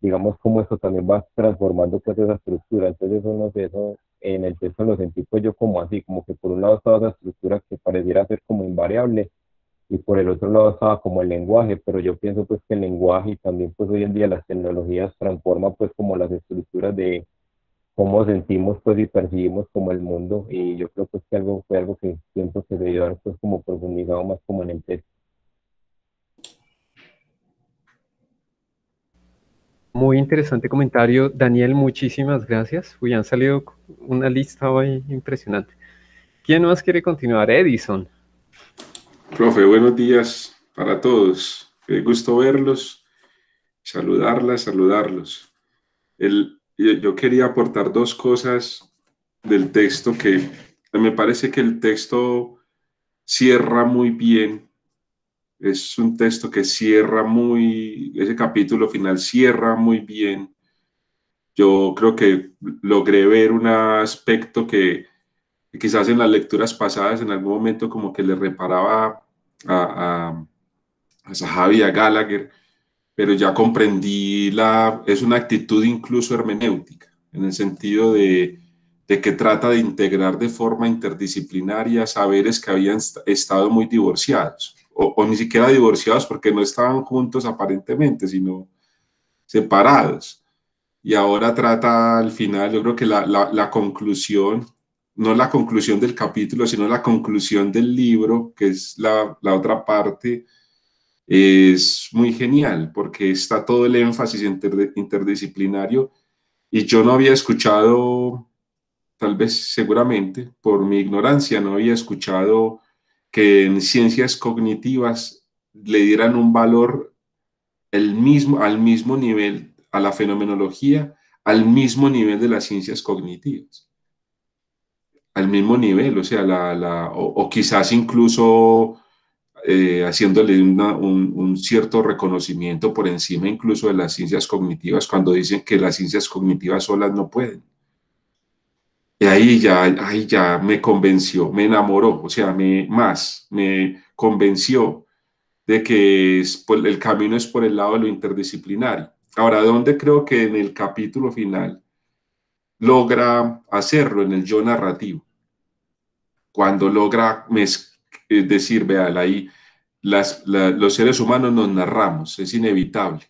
digamos como eso también va transformando pues esa estructura, entonces eso no sé, eso en el texto lo sentí pues yo como así, como que por un lado estaba esa estructura que pareciera ser como invariable, y por el otro lado estaba como el lenguaje, pero yo pienso pues que el lenguaje y también pues hoy en día las tecnologías transforman pues como las estructuras de cómo sentimos pues y percibimos como el mundo, y yo creo pues que algo fue algo que siento que se debió haber pues como profundizado más como en el texto. Muy interesante comentario, Daniel, muchísimas gracias. Uy, han salido una lista hoy impresionante. ¿Quién más quiere continuar? Edison. Profe, buenos días para todos. Qué gusto verlos, saludarlos. Yo quería aportar dos cosas del texto que me parece que el texto cierra muy bien. Es un texto que cierra ese capítulo final cierra muy bien. Yo creo que logré ver un aspecto que quizás en las lecturas pasadas en algún momento como que le reparaba a Sahabi y a Gallagher, pero ya comprendí es una actitud incluso hermenéutica, en el sentido de que trata de integrar de forma interdisciplinaria saberes que habían estado muy divorciados, o ni siquiera divorciados porque no estaban juntos aparentemente, sino separados. Y ahora trata al final, yo creo que la conclusión, no la conclusión del capítulo, sino la conclusión del libro, que es la otra parte, es muy genial porque está todo el énfasis interdisciplinario, y yo no había escuchado tal vez seguramente por mi ignorancia no había escuchado que en ciencias cognitivas le dieran un valor al mismo nivel a la fenomenología, al mismo nivel de las ciencias cognitivas, al mismo nivel, o sea, o quizás incluso haciéndole un cierto reconocimiento por encima incluso de las ciencias cognitivas, cuando dicen que las ciencias cognitivas solas no pueden. Y ahí ya me convenció, me enamoró, o sea, me convenció de que el camino es por el lado de lo interdisciplinario. Ahora, ¿dónde creo que en el capítulo final logra hacerlo? En el yo narrativo. Cuando logra decir, vean, ahí los seres humanos nos narramos, es inevitable.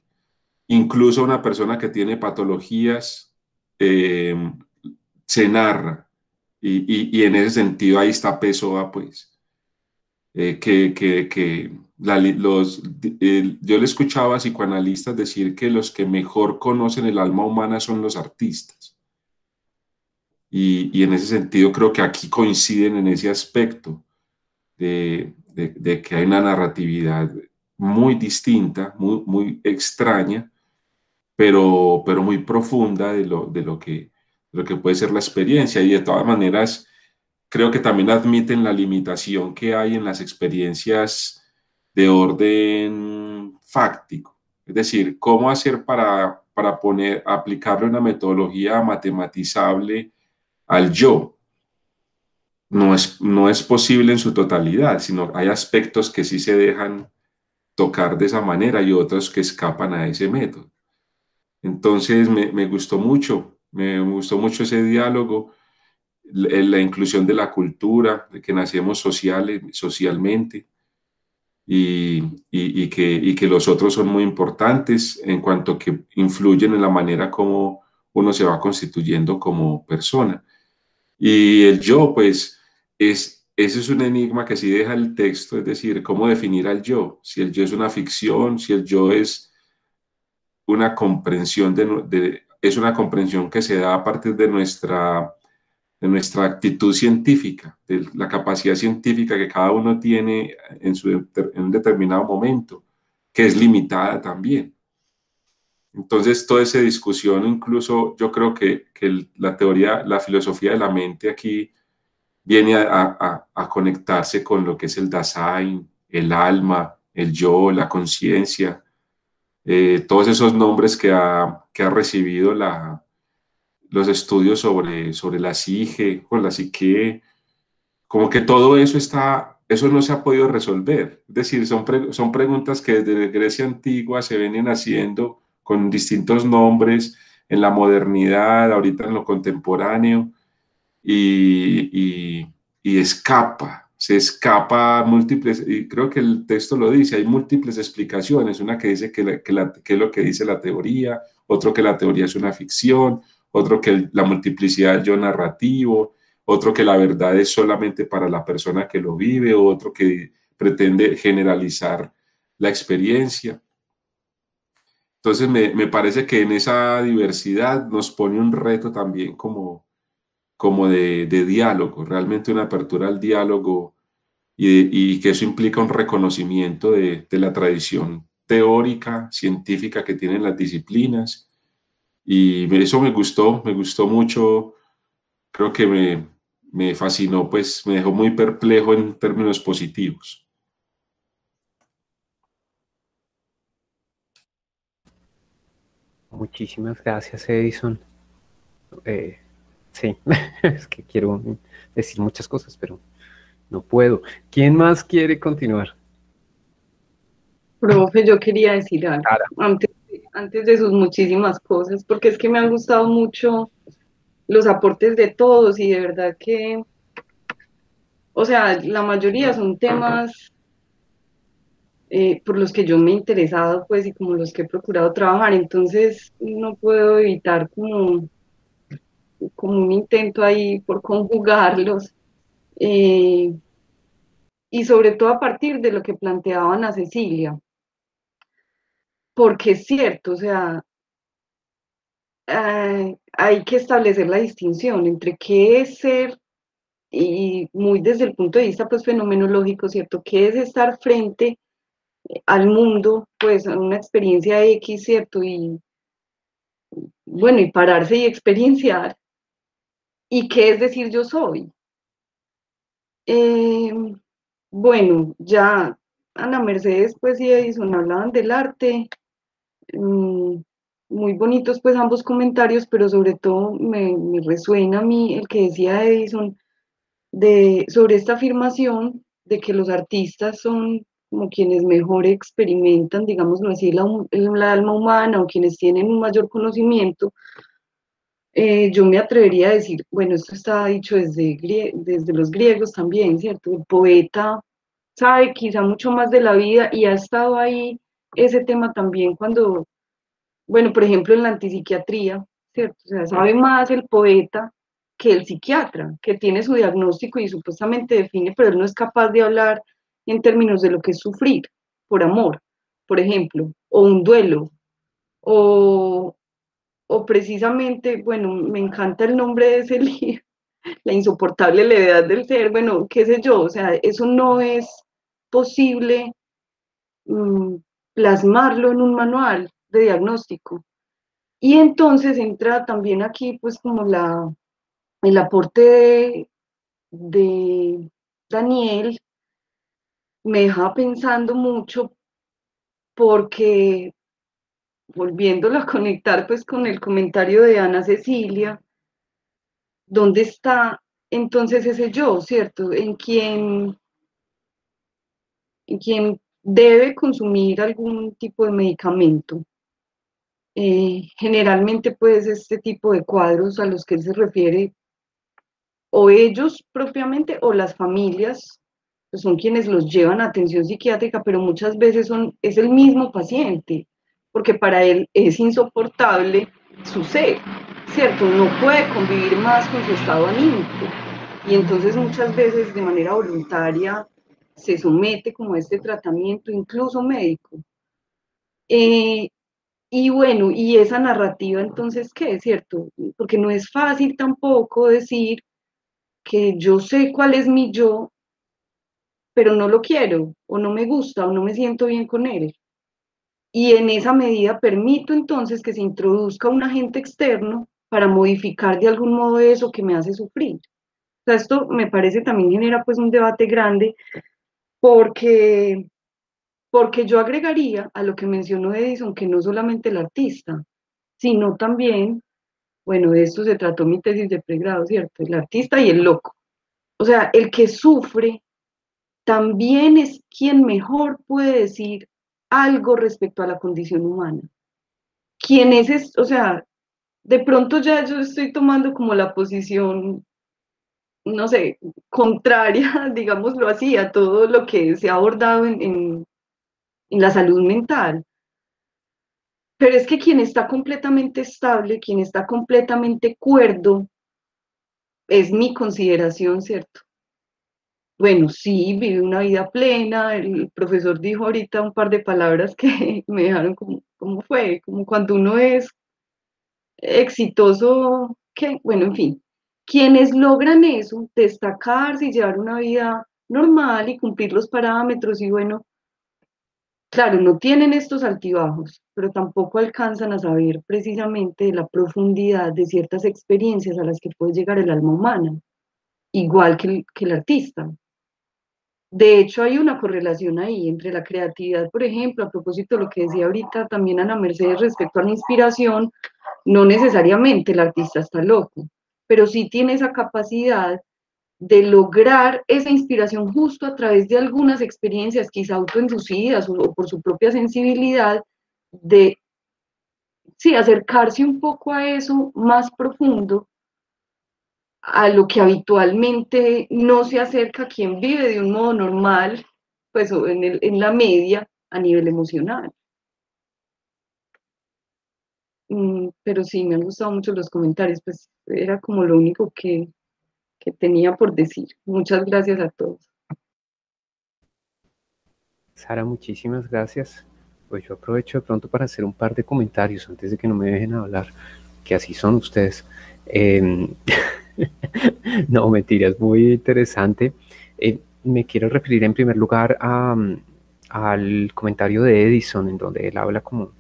Incluso una persona que tiene patologías se narra. Y en ese sentido ahí está Pessoa, pues, yo le escuchaba a psicoanalistas decir que los que mejor conocen el alma humana son los artistas. Y en ese sentido creo que aquí coinciden en ese aspecto de que hay una narratividad muy distinta, muy extraña, pero muy profunda de lo que puede ser la experiencia. Y de todas maneras, creo que también admiten la limitación que hay en las experiencias de orden fáctico. Es decir, cómo hacer para aplicarle una metodología matematizable al yo. No es posible en su totalidad, sino hay aspectos que sí se dejan tocar de esa manera y otros que escapan a ese método. Entonces me gustó mucho ese diálogo, la inclusión de la cultura, de que nacemos socialmente y que los otros son muy importantes en cuanto que influyen en la manera como uno se va constituyendo como persona. Y el yo, pues, ese es un enigma que sí deja el texto, es decir, cómo definir al yo, si el yo es una ficción, si el yo es una comprensión es una comprensión que se da a partir de nuestra actitud científica, de la capacidad científica que cada uno tiene en un determinado momento, que es limitada también. Entonces, toda esa discusión, incluso yo creo que la filosofía de la mente aquí viene a conectarse con lo que es el Dasein, el alma, el yo, la conciencia, todos esos nombres que ha recibido los estudios sobre la psique, con la psique, como que todo eso no se ha podido resolver. Es decir, son preguntas que desde Grecia antigua se vienen haciendo con distintos nombres en la modernidad, ahorita en lo contemporáneo, y se escapa múltiples, y creo que el texto lo dice, hay múltiples explicaciones, una que dice que es lo que dice la teoría, otro que la teoría es una ficción, otro que la multiplicidad del yo narrativo, otro que la verdad es solamente para la persona que lo vive, otro que pretende generalizar la experiencia. Entonces me parece que en esa diversidad nos pone un reto también como de diálogo, realmente una apertura al diálogo y que eso implica un reconocimiento de la tradición teórica, científica que tienen las disciplinas. Y eso me gustó mucho, creo que me fascinó, pues me dejó muy perplejo en términos positivos. Muchísimas gracias, Edison. Sí, es que quiero decir muchas cosas, pero no puedo. ¿Quién más quiere continuar? Profe, yo quería decir algo antes de sus muchísimas cosas, porque es que me han gustado mucho los aportes de todos y de verdad que, o sea, la mayoría son temas por los que yo me he interesado, pues, y como los que he procurado trabajar, entonces no puedo evitar como un intento ahí por conjugarlos, y sobre todo a partir de lo que planteaban a Cecilia, porque es cierto, o sea, hay que establecer la distinción entre qué es ser, y muy desde el punto de vista pues fenomenológico, ¿cierto? ¿Qué es estar frente al mundo, pues a una experiencia X, ¿cierto? Y bueno, y pararse y experienciar, y qué es decir yo soy. Eh, bueno, ya Ana Mercedes pues y Edison hablaban del arte, muy bonitos pues ambos comentarios, pero sobre todo me resuena a mí el que decía Edison sobre esta afirmación de que los artistas son como quienes mejor experimentan, digámoslo así, la alma humana, o quienes tienen un mayor conocimiento. Yo me atrevería a decir, bueno, esto está dicho desde los griegos también, ¿cierto? El poeta sabe quizá mucho más de la vida y ha estado ahí ese tema también cuando, bueno, por ejemplo, en la antipsiquiatría, ¿cierto? O sea, sabe más el poeta que el psiquiatra, que tiene su diagnóstico y supuestamente define, pero él no es capaz de hablar en términos de lo que es sufrir por amor, por ejemplo, o un duelo, o, o precisamente, bueno, me encanta el nombre de ese libro, La insoportable levedad del ser, bueno, qué sé yo, o sea, eso no es posible mm, plasmarlo en un manual de diagnóstico. Y entonces entra también aquí, pues, como el aporte de Daniel, me deja pensando mucho porque, volviéndolo a conectar, pues, con el comentario de Ana Cecilia, ¿dónde está entonces ese yo, cierto? En quien debe consumir algún tipo de medicamento. Generalmente, pues, este tipo de cuadros a los que él se refiere, o ellos propiamente, o las familias, pues son quienes los llevan a atención psiquiátrica, pero muchas veces es el mismo paciente, porque para él es insoportable su ser, ¿cierto? No puede convivir más con su estado anímico, y entonces muchas veces de manera voluntaria se somete como a este tratamiento, incluso médico. Eh, y bueno, y esa narrativa entonces, ¿qué es cierto? Porque no es fácil tampoco decir que yo sé cuál es mi yo, pero no lo quiero, o no me gusta, o no me siento bien con él. Y en esa medida permito entonces que se introduzca un agente externo para modificar de algún modo eso que me hace sufrir. O sea, esto me parece también genera pues un debate grande porque, porque yo agregaría a lo que mencionó Edison que no solamente el artista, sino también, bueno, de esto se trató mi tesis de pregrado, ¿cierto? El artista y el loco. O sea, el que sufre también es quien mejor puede decir algo respecto a la condición humana. Quien o sea, de pronto ya yo estoy tomando como la posición, no sé, contraria, digámoslo así, a todo lo que se ha abordado en la salud mental. Pero es que quien está completamente estable, quien está completamente cuerdo, es mi consideración, ¿cierto? Bueno, sí, vive una vida plena. El profesor dijo ahorita un par de palabras que me dejaron como fue, como cuando uno es exitoso, que, bueno, en fin, quienes logran eso, destacarse y llevar una vida normal y cumplir los parámetros y bueno, claro, no tienen estos altibajos, pero tampoco alcanzan a saber precisamente de la profundidad de ciertas experiencias a las que puede llegar el alma humana, igual que el artista. De hecho, hay una correlación ahí entre la creatividad, por ejemplo, a propósito de lo que decía ahorita también Ana Mercedes respecto a la inspiración, no necesariamente el artista está loco, pero sí tiene esa capacidad de lograr esa inspiración justo a través de algunas experiencias, quizá autoinducidas o por su propia sensibilidad, de sí, acercarse un poco a eso más profundo, a lo que habitualmente no se acerca quien vive de un modo normal, pues en la media a nivel emocional. Pero sí, me han gustado mucho los comentarios, pues era como lo único que tenía por decir. Muchas gracias a todos. Sara, muchísimas gracias. Pues yo aprovecho de pronto para hacer un par de comentarios antes de que no me dejen hablar. que así son ustedes. No, mentiras, muy interesante. Me quiero referir en primer lugar al comentario de Edison, en donde él habla como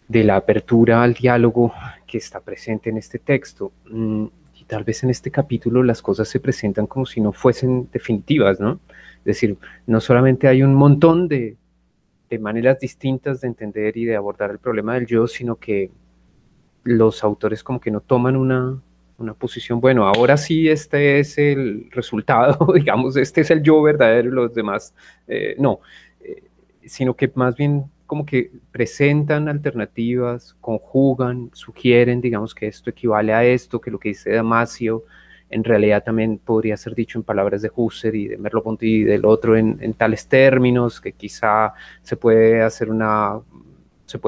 de la apertura al diálogo que está presente en este texto. Y tal vez en este capítulo las cosas se presentan como si no fuesen definitivas, ¿no? Es decir, no solamente hay un montón de maneras distintas de entender y de abordar el problema del yo, sino que los autores como que no toman una posición, bueno, ahora sí este es el resultado, digamos, este es el yo verdadero y los demás, no, sino que más bien como que presentan alternativas, conjugan, sugieren, digamos, que esto equivale a esto, que lo que dice Damasio en realidad también podría ser dicho en palabras de Husserl y de Merleau-Ponty y del otro en tales términos, que quizá se puede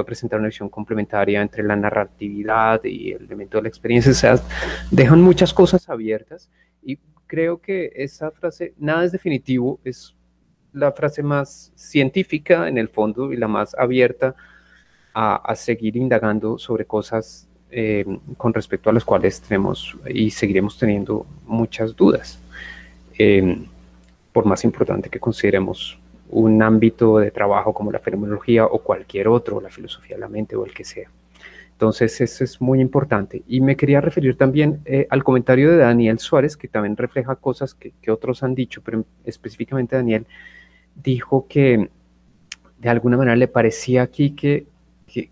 presentar una visión complementaria entre la narratividad y el elemento de la experiencia. O sea, dejan muchas cosas abiertas y creo que esa frase, nada es definitivo, es la frase más científica en el fondo y la más abierta a seguir indagando sobre cosas con respecto a las cuales tenemos y seguiremos teniendo muchas dudas, por más importante que consideremos un ámbito de trabajo como la fenomenología o cualquier otro, la filosofía de la mente o el que sea. Entonces eso es muy importante. Y me quería referir también al comentario de Daniel Suárez, que también refleja cosas que otros han dicho, pero específicamente Daniel dijo que de alguna manera le parecía aquí que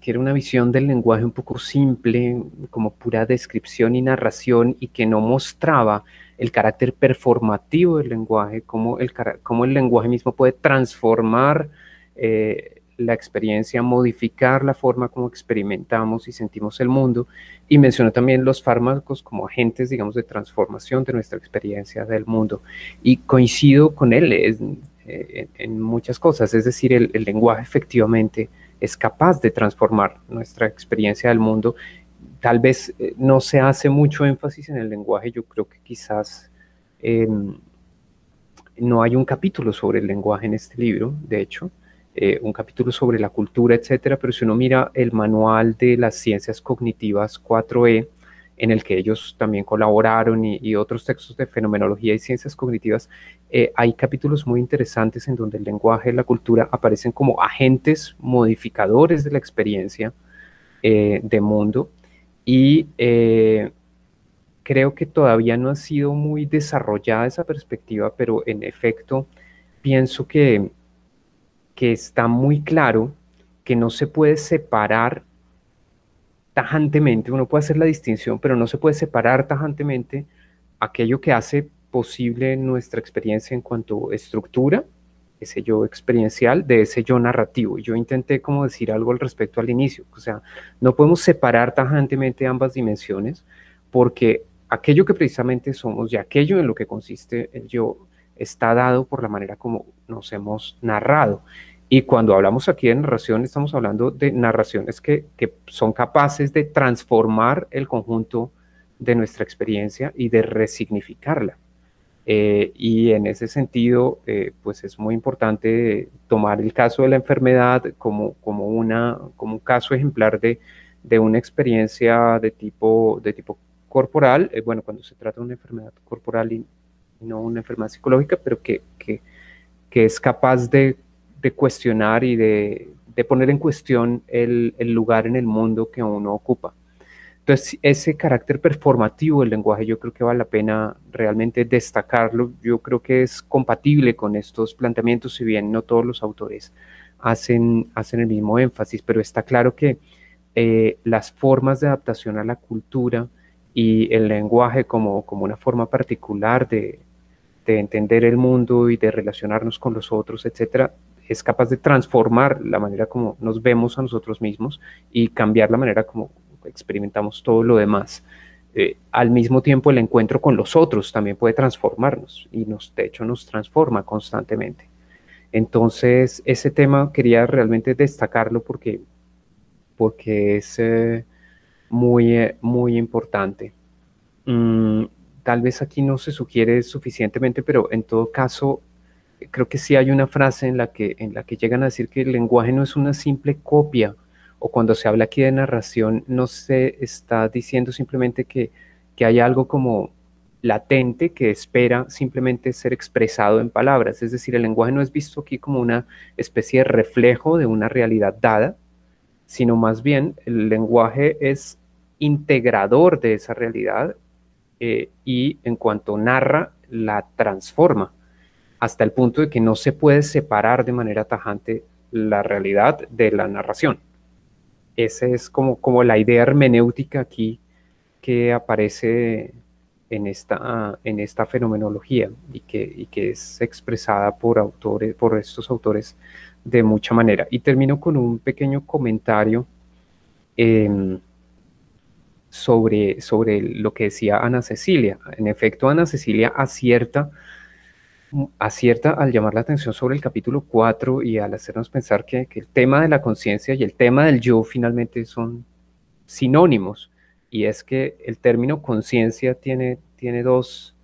era una visión del lenguaje un poco simple, como pura descripción y narración, y que no mostraba el carácter performativo del lenguaje, cómo el lenguaje mismo puede transformar la experiencia, modificar la forma como experimentamos y sentimos el mundo, y mencionó también los fármacos como agentes, digamos, de transformación de nuestra experiencia del mundo, y coincido con él en muchas cosas, es decir, el lenguaje efectivamente es capaz de transformar nuestra experiencia del mundo. Tal vez no se hace mucho énfasis en el lenguaje, yo creo que quizás no hay un capítulo sobre el lenguaje en este libro, de hecho, un capítulo sobre la cultura, etcétera, pero si uno mira el manual de las ciencias cognitivas 4E, en el que ellos también colaboraron y otros textos de fenomenología y ciencias cognitivas, hay capítulos muy interesantes en donde el lenguaje y la cultura aparecen como agentes modificadores de la experiencia de mundo, y creo que todavía no ha sido muy desarrollada esa perspectiva, pero en efecto pienso que está muy claro que no se puede separar tajantemente, uno puede hacer la distinción, pero no se puede separar tajantemente aquello que hace posible nuestra experiencia en cuanto a estructura, ese yo experiencial, de ese yo narrativo. Yo intenté como decir algo al respecto al inicio, o sea, no podemos separar tajantemente ambas dimensiones, porque aquello que precisamente somos y aquello en lo que consiste el yo está dado por la manera como nos hemos narrado. Y cuando hablamos aquí de narración, estamos hablando de narraciones que son capaces de transformar el conjunto de nuestra experiencia y de resignificarla. Y en ese sentido, pues es muy importante tomar el caso de la enfermedad como un caso ejemplar de una experiencia de tipo corporal, bueno, cuando se trata de una enfermedad corporal y no una enfermedad psicológica, pero que es capaz de cuestionar y de poner en cuestión el lugar en el mundo que uno ocupa. Entonces, ese carácter performativo del lenguaje yo creo que vale la pena realmente destacarlo. Yo creo que es compatible con estos planteamientos, si bien no todos los autores hacen el mismo énfasis, pero está claro que las formas de adaptación a la cultura y el lenguaje como una forma particular de entender el mundo y de relacionarnos con los otros, etcétera, es capaz de transformar la manera como nos vemos a nosotros mismos y cambiar la manera como experimentamos todo lo demás. Al mismo tiempo, el encuentro con los otros también puede transformarnos y de hecho nos transforma constantemente. Entonces, ese tema quería realmente destacarlo porque es muy importante. Tal vez aquí no se sugiere suficientemente, pero en todo caso, creo que sí hay una frase en la que llegan a decir que el lenguaje no es una simple copia o cuando se habla aquí de narración, no se está diciendo simplemente que hay algo como latente que espera simplemente ser expresado en palabras. Es decir, el lenguaje no es visto aquí como una especie de reflejo de una realidad dada, sino más bien el lenguaje es integrador de esa realidad y en cuanto narra, la transforma hasta el punto de que no se puede separar de manera tajante la realidad de la narración. Esa es como la idea hermenéutica aquí que aparece en esta fenomenología y que es expresada por estos autores de mucha manera. Y termino con un pequeño comentario sobre lo que decía Ana Cecilia. En efecto, Ana Cecilia acierta al llamar la atención sobre el capítulo 4 y al hacernos pensar que el tema de la conciencia y el tema del yo finalmente son sinónimos, y es que el término conciencia tiene dos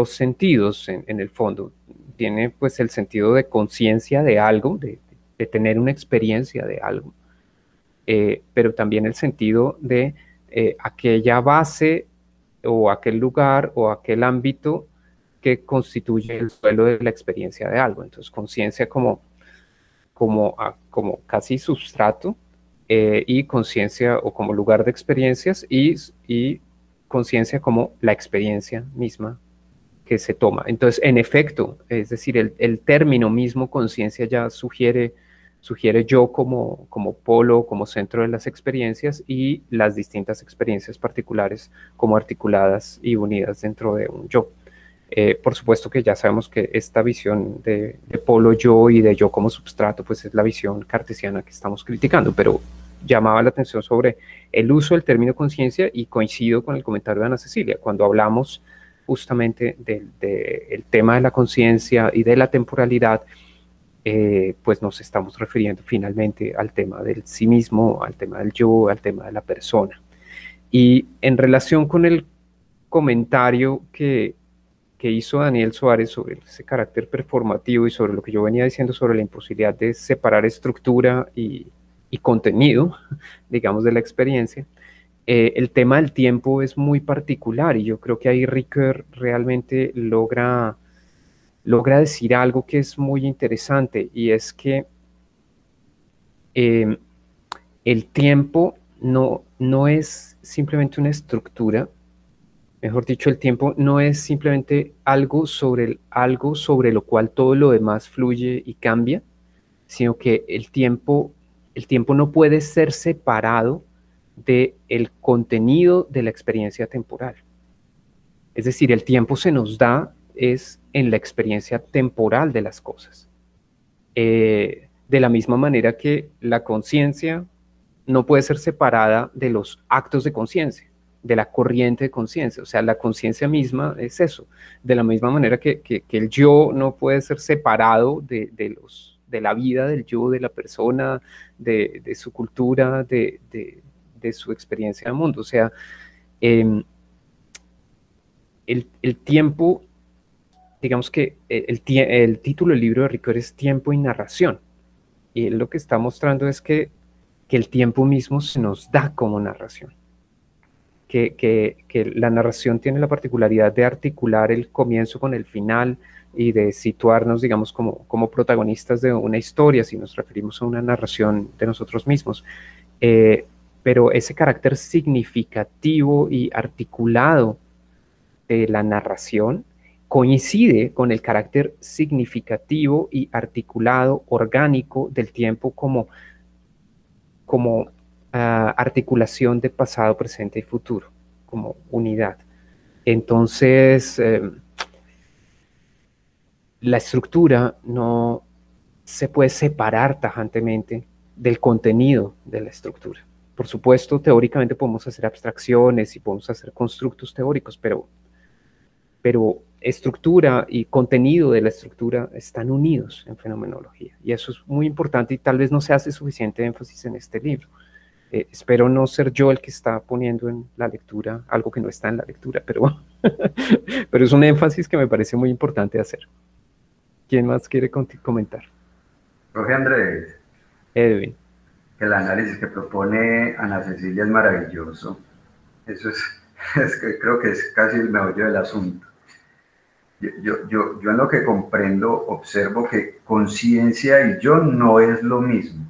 sentidos en el fondo. Tiene pues el sentido de conciencia de algo, de tener una experiencia de algo, pero también el sentido de aquella base o aquel lugar o aquel ámbito que constituye el suelo de la experiencia de algo. Entonces, conciencia como casi sustrato, y conciencia o como lugar de experiencias, y conciencia como la experiencia misma que se toma. Entonces, en efecto, es decir, el término mismo conciencia ya sugiere yo como polo, como centro de las experiencias, y las distintas experiencias particulares como articuladas y unidas dentro de un yo. Por supuesto que ya sabemos que esta visión de polo yo y de yo como substrato, pues es la visión cartesiana que estamos criticando, pero llamaba la atención sobre el uso del término conciencia, y coincido con el comentario de Ana Cecilia. Cuando hablamos justamente del tema de la conciencia y de la temporalidad, pues nos estamos refiriendo finalmente al tema del sí mismo, al tema del yo, al tema de la persona. Y en relación con el comentario que hizo Daniel Suárez sobre ese carácter performativo y sobre lo que yo venía diciendo sobre la imposibilidad de separar estructura y contenido, digamos, de la experiencia, el tema del tiempo es muy particular, y yo creo que ahí Ricoeur realmente logra decir algo que es muy interesante, y es que el tiempo no es simplemente una estructura. Mejor dicho, el tiempo no es simplemente algo sobre lo cual todo lo demás fluye y cambia, sino que el tiempo no puede ser separado del contenido de la experiencia temporal. Es decir, el tiempo se nos da es en la experiencia temporal de las cosas. De la misma manera que la conciencia no puede ser separada de los actos de conciencia, de la corriente de conciencia. O sea, la conciencia misma es eso. De la misma manera que el yo no puede ser separado de la vida del yo, de la persona, de su cultura, de su experiencia del mundo. O sea, el tiempo, digamos que el título del libro de Ricoeur es Tiempo y Narración. Y él lo que está mostrando es que el tiempo mismo se nos da como narración. Que la narración tiene la particularidad de articular el comienzo con el final y de situarnos, digamos, como protagonistas de una historia, si nos referimos a una narración de nosotros mismos. Pero ese carácter significativo y articulado de la narración coincide con el carácter significativo y articulado, orgánico del tiempo como articulación de pasado, presente y futuro, como unidad. Entonces, la estructura no se puede separar tajantemente del contenido de la estructura. Por supuesto, teóricamente podemos hacer abstracciones y podemos hacer constructos teóricos, pero estructura y contenido de la estructura están unidos en fenomenología, y eso es muy importante, y tal vez no se hace suficiente énfasis en este libro. Espero no ser yo el que está poniendo en la lectura algo que no está en la lectura, pero es un énfasis que me parece muy importante hacer. ¿Quién más quiere comentar? Jorge Andrés. Edwin. el análisis que propone Ana Cecilia es maravilloso. Eso creo que es casi el meollo del asunto. Yo en lo que comprendo, observo que conciencia y yo no es lo mismo.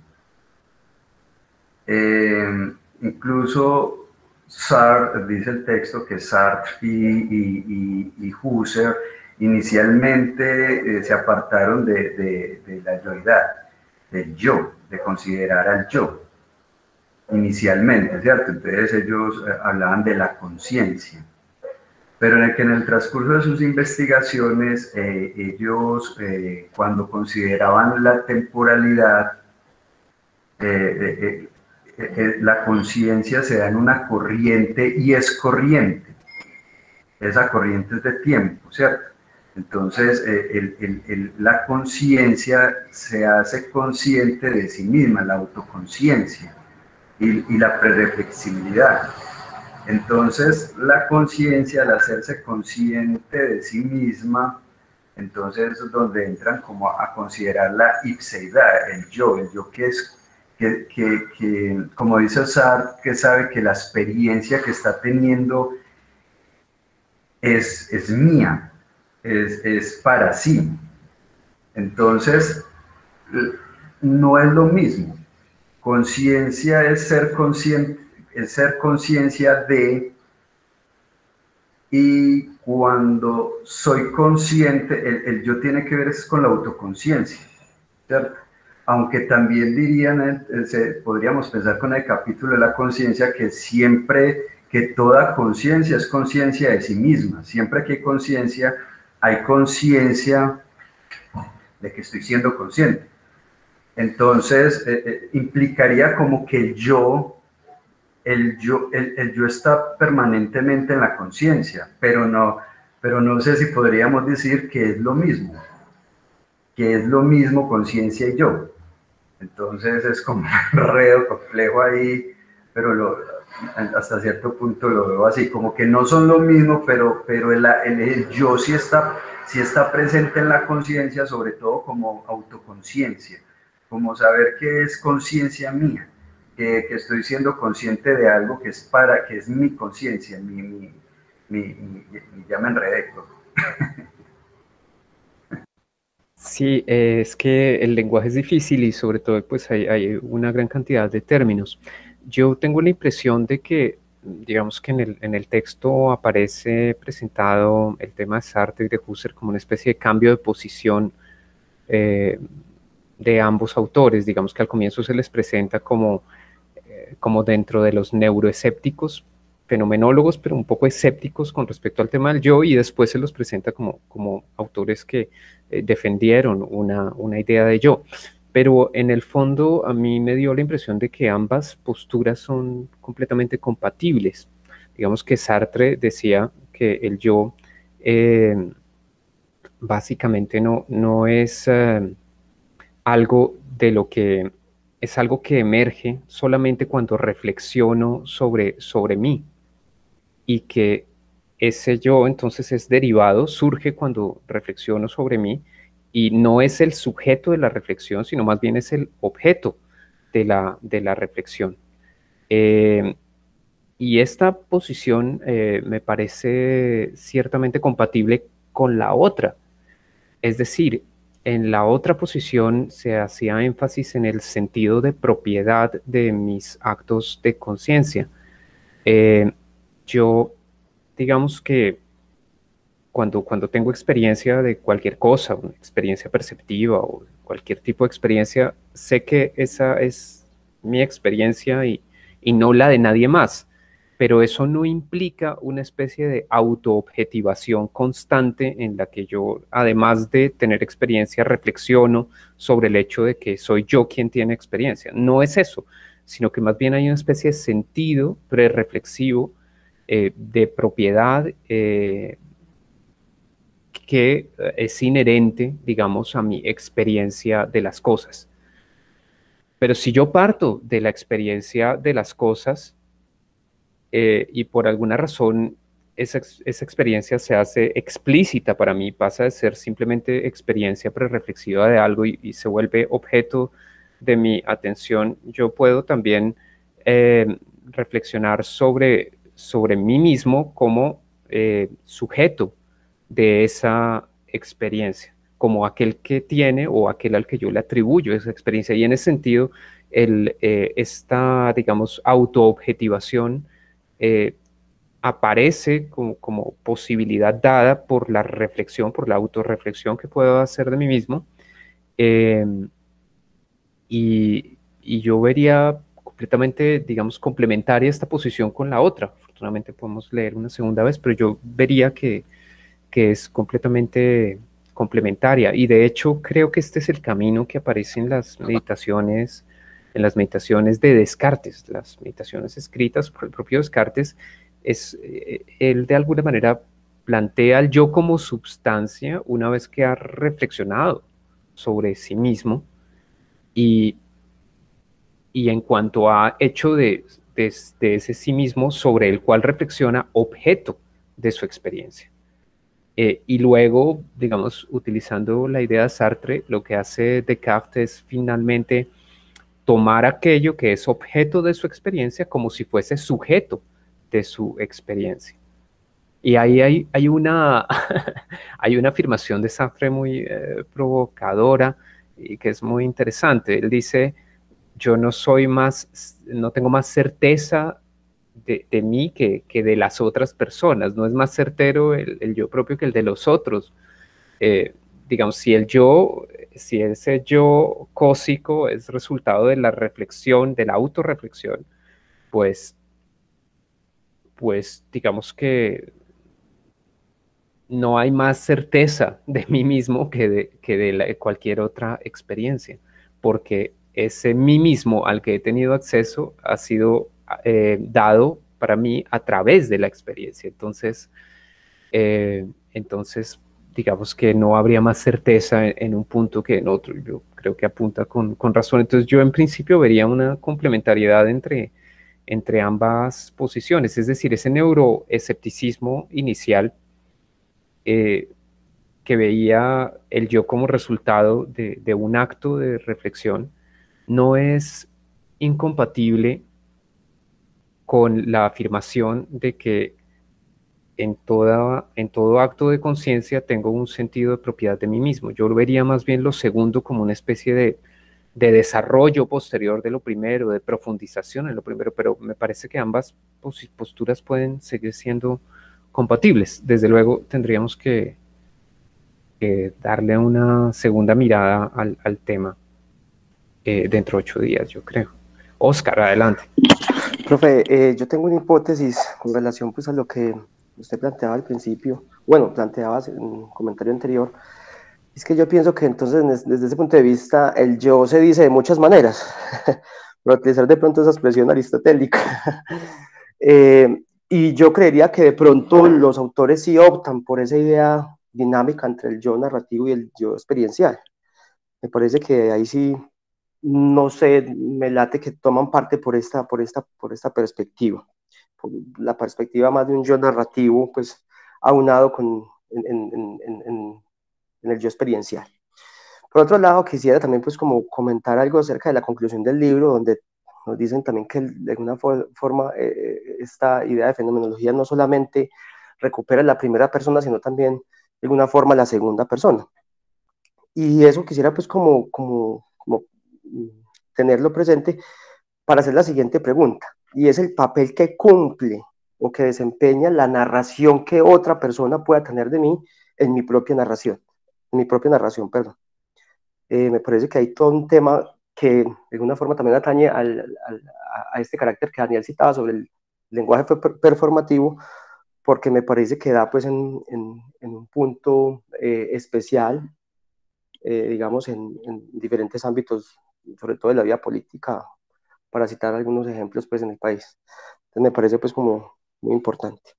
Incluso Sartre, dice el texto, que Sartre y Husserl inicialmente se apartaron de la yoidad, del yo, de considerar al yo, inicialmente, ¿cierto? Entonces ellos hablaban de la conciencia. Pero en el transcurso de sus investigaciones, ellos, cuando consideraban la temporalidad, la conciencia se da en una corriente y es corriente. Esa corriente es de tiempo, ¿cierto? Entonces, la conciencia se hace consciente de sí misma, la autoconciencia y la prereflexibilidad. Entonces, la conciencia, al hacerse consciente de sí misma, entonces es donde entran como a considerar la ipseidad, el yo que es, que como dice Sartre, que sabe que la experiencia que está teniendo es mía, es para sí. Entonces, no es lo mismo. Conciencia es ser consciente, es ser conciencia de, y cuando soy consciente, el yo tiene que ver es con la autoconciencia, ¿cierto? Aunque también dirían, podríamos pensar con el capítulo de la conciencia que siempre, que toda conciencia es conciencia de sí misma. Siempre que hay conciencia de que estoy siendo consciente. Entonces, implicaría como que el yo está permanentemente en la conciencia, pero no sé si podríamos decir que es lo mismo conciencia y yo. Entonces es como un enredo complejo ahí, pero hasta cierto punto lo veo así, como que no son lo mismo, pero el yo sí está presente en la conciencia, sobre todo como autoconciencia, como saber que es conciencia mía, que estoy siendo consciente de algo que es mi conciencia, ya me enredé. Sí, es que el lenguaje es difícil y sobre todo pues hay una gran cantidad de términos. Yo tengo la impresión de que, digamos que en el texto aparece presentado el tema de Sartre y de Husserl como una especie de cambio de posición de ambos autores. Digamos que al comienzo se les presenta como dentro de los neuroescépticos, fenomenólogos, pero un poco escépticos con respecto al tema del yo, y después se los presenta como autores que defendieron una idea de yo. Pero en el fondo a mí me dio la impresión de que ambas posturas son completamente compatibles. Digamos que Sartre decía que el yo básicamente no es algo de lo que es algo que emerge solamente cuando reflexiono sobre mí, y que ese yo entonces es derivado, surge cuando reflexiono sobre mí, y no es el sujeto de la reflexión, sino más bien es el objeto de la reflexión. Y esta posición me parece ciertamente compatible con la otra. Es decir, en la otra posición se hacía énfasis en el sentido de propiedad de mis actos de conciencia. Yo, digamos que cuando tengo experiencia de cualquier cosa, una experiencia perceptiva o cualquier tipo de experiencia, sé que esa es mi experiencia y no la de nadie más. Pero eso no implica una especie de autoobjetivación constante en la que yo, además de tener experiencia, reflexiono sobre el hecho de que soy yo quien tiene experiencia. No es eso, sino que más bien hay una especie de sentido prereflexivo de propiedad que es inherente, digamos, a mi experiencia de las cosas. Pero si yo parto de la experiencia de las cosas, y por alguna razón esa experiencia se hace explícita para mí, pasa de ser simplemente experiencia prereflexiva de algo y se vuelve objeto de mi atención, yo puedo también reflexionar sobre mí mismo como sujeto de esa experiencia, como aquel que tiene o aquel al que yo le atribuyo esa experiencia. Y en ese sentido, esta, digamos, autoobjetivación aparece como posibilidad dada por la reflexión, por la autorreflexión que puedo hacer de mí mismo. Y yo vería completamente, digamos, complementaria esta posición con la otra. Afortunadamente podemos leer una segunda vez, pero yo vería que es completamente complementaria. Y de hecho creo que este es el camino que aparece en las meditaciones de Descartes, las meditaciones escritas por el propio Descartes. Él de alguna manera plantea al yo como substancia una vez que ha reflexionado sobre sí mismo y en cuanto ha hecho de ese sí mismo sobre el cual reflexiona objeto de su experiencia. Y luego, digamos, utilizando la idea de Sartre, lo que hace Descartes es finalmente tomar aquello que es objeto de su experiencia como si fuese sujeto de su experiencia. Y ahí hay una, hay una afirmación de Sartre muy provocadora y que es muy interesante. Él dice: yo no tengo más certeza de mí que de las otras personas. No es más certero el yo propio que el de los otros. Digamos, si ese yo cósico es resultado de la reflexión, de la autorreflexión, pues digamos que no hay más certeza de mí mismo que de cualquier otra experiencia, porque ese mí mismo al que he tenido acceso ha sido dado para mí a través de la experiencia. Entonces, digamos que no habría más certeza en un punto que en otro. Yo creo que apunta con razón. Entonces yo en principio vería una complementariedad entre ambas posiciones, es decir, ese neuroescepticismo inicial que veía el yo como resultado de un acto de reflexión no es incompatible con la afirmación de que en todo acto de conciencia tengo un sentido de propiedad de mí mismo. Yo vería más bien lo segundo como una especie de desarrollo posterior de lo primero, de profundización en lo primero, pero me parece que ambas posturas pueden seguir siendo compatibles. Desde luego tendríamos que darle una segunda mirada al tema dentro de 8 días, yo creo. Oscar, adelante. Profe, yo tengo una hipótesis con relación pues a lo que usted planteaba al principio, bueno, planteaba en un comentario anterior. Es que yo pienso que entonces desde ese punto de vista el yo se dice de muchas maneras, para utilizar de pronto esa expresión aristotélica. Y yo creería que de pronto los autores sí optan por esa idea dinámica entre el yo narrativo y el yo experiencial. Me parece que ahí sí, no sé, me late que toman parte por esta perspectiva. Por la perspectiva más de un yo narrativo, pues aunado en el yo experiencial. Por otro lado, quisiera también pues como comentar algo acerca de la conclusión del libro, donde nos dicen también que de alguna forma esta idea de fenomenología no solamente recupera la primera persona, sino también de alguna forma la segunda persona. Y eso quisiera pues como tenerlo presente para hacer la siguiente pregunta, y es el papel que cumple o que desempeña la narración que otra persona pueda tener de mí en mi propia narración, perdón. Me parece que hay todo un tema que de alguna forma también atañe a este carácter que Daniel citaba sobre el lenguaje performativo, porque me parece que da pues en un punto especial, digamos, en diferentes ámbitos, sobre todo de la vida política, para citar algunos ejemplos pues en el país. Entonces me parece pues como muy importante.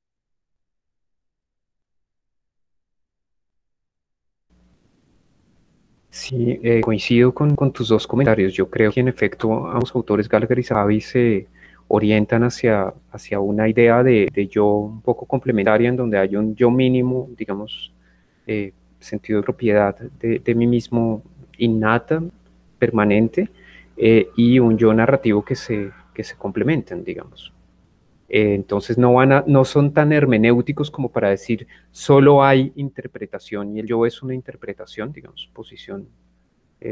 Sí, coincido con tus dos comentarios. Yo creo que en efecto ambos autores, Gallagher y Sahabi, se orientan hacia una idea de yo un poco complementaria, en donde hay un yo mínimo, digamos, sentido de propiedad de mí mismo innata, permanente, y un yo narrativo que se complementen, digamos. Entonces no son tan hermenéuticos como para decir solo hay interpretación y el yo es una interpretación, digamos, posición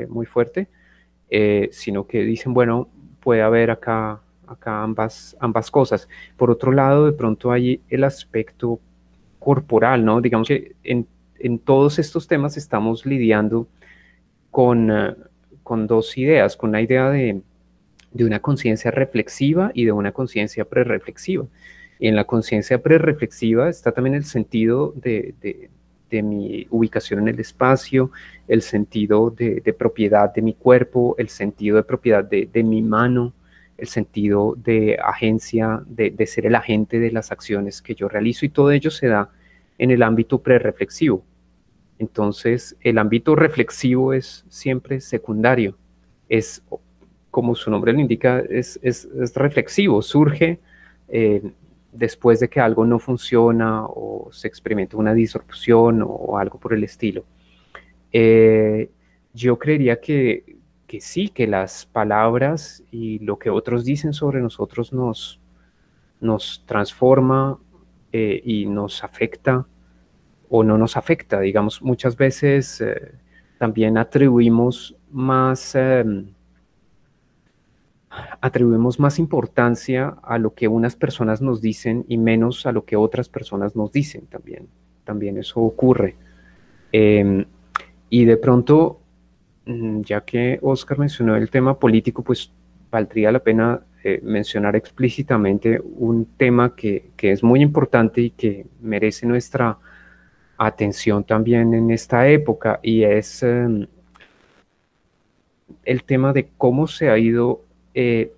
muy fuerte, sino que dicen, bueno, puede haber acá ambas cosas. Por otro lado, de pronto hay el aspecto corporal, ¿no? Digamos que en todos estos temas estamos lidiando con dos ideas, con la idea de una conciencia reflexiva y de una conciencia prerreflexiva. Y en la conciencia prerreflexiva está también el sentido de mi ubicación en el espacio, el sentido de propiedad de mi cuerpo, el sentido de propiedad de mi mano, el sentido de agencia, de ser el agente de las acciones que yo realizo, y todo ello se da en el ámbito prerreflexivo. Entonces, el ámbito reflexivo es siempre secundario, es, como su nombre lo indica, es reflexivo, surge después de que algo no funciona o se experimenta una disrupción o algo por el estilo. Yo creería que sí, que las palabras y lo que otros dicen sobre nosotros nos transforma y nos afecta o no nos afecta. Digamos, muchas veces también atribuimos más importancia a lo que unas personas nos dicen y menos a lo que otras personas nos dicen. También eso ocurre. Y de pronto, ya que Oscar mencionó el tema político, pues valdría la pena mencionar explícitamente un tema que es muy importante y que merece nuestra atención también en esta época, y es el tema de cómo se ha ido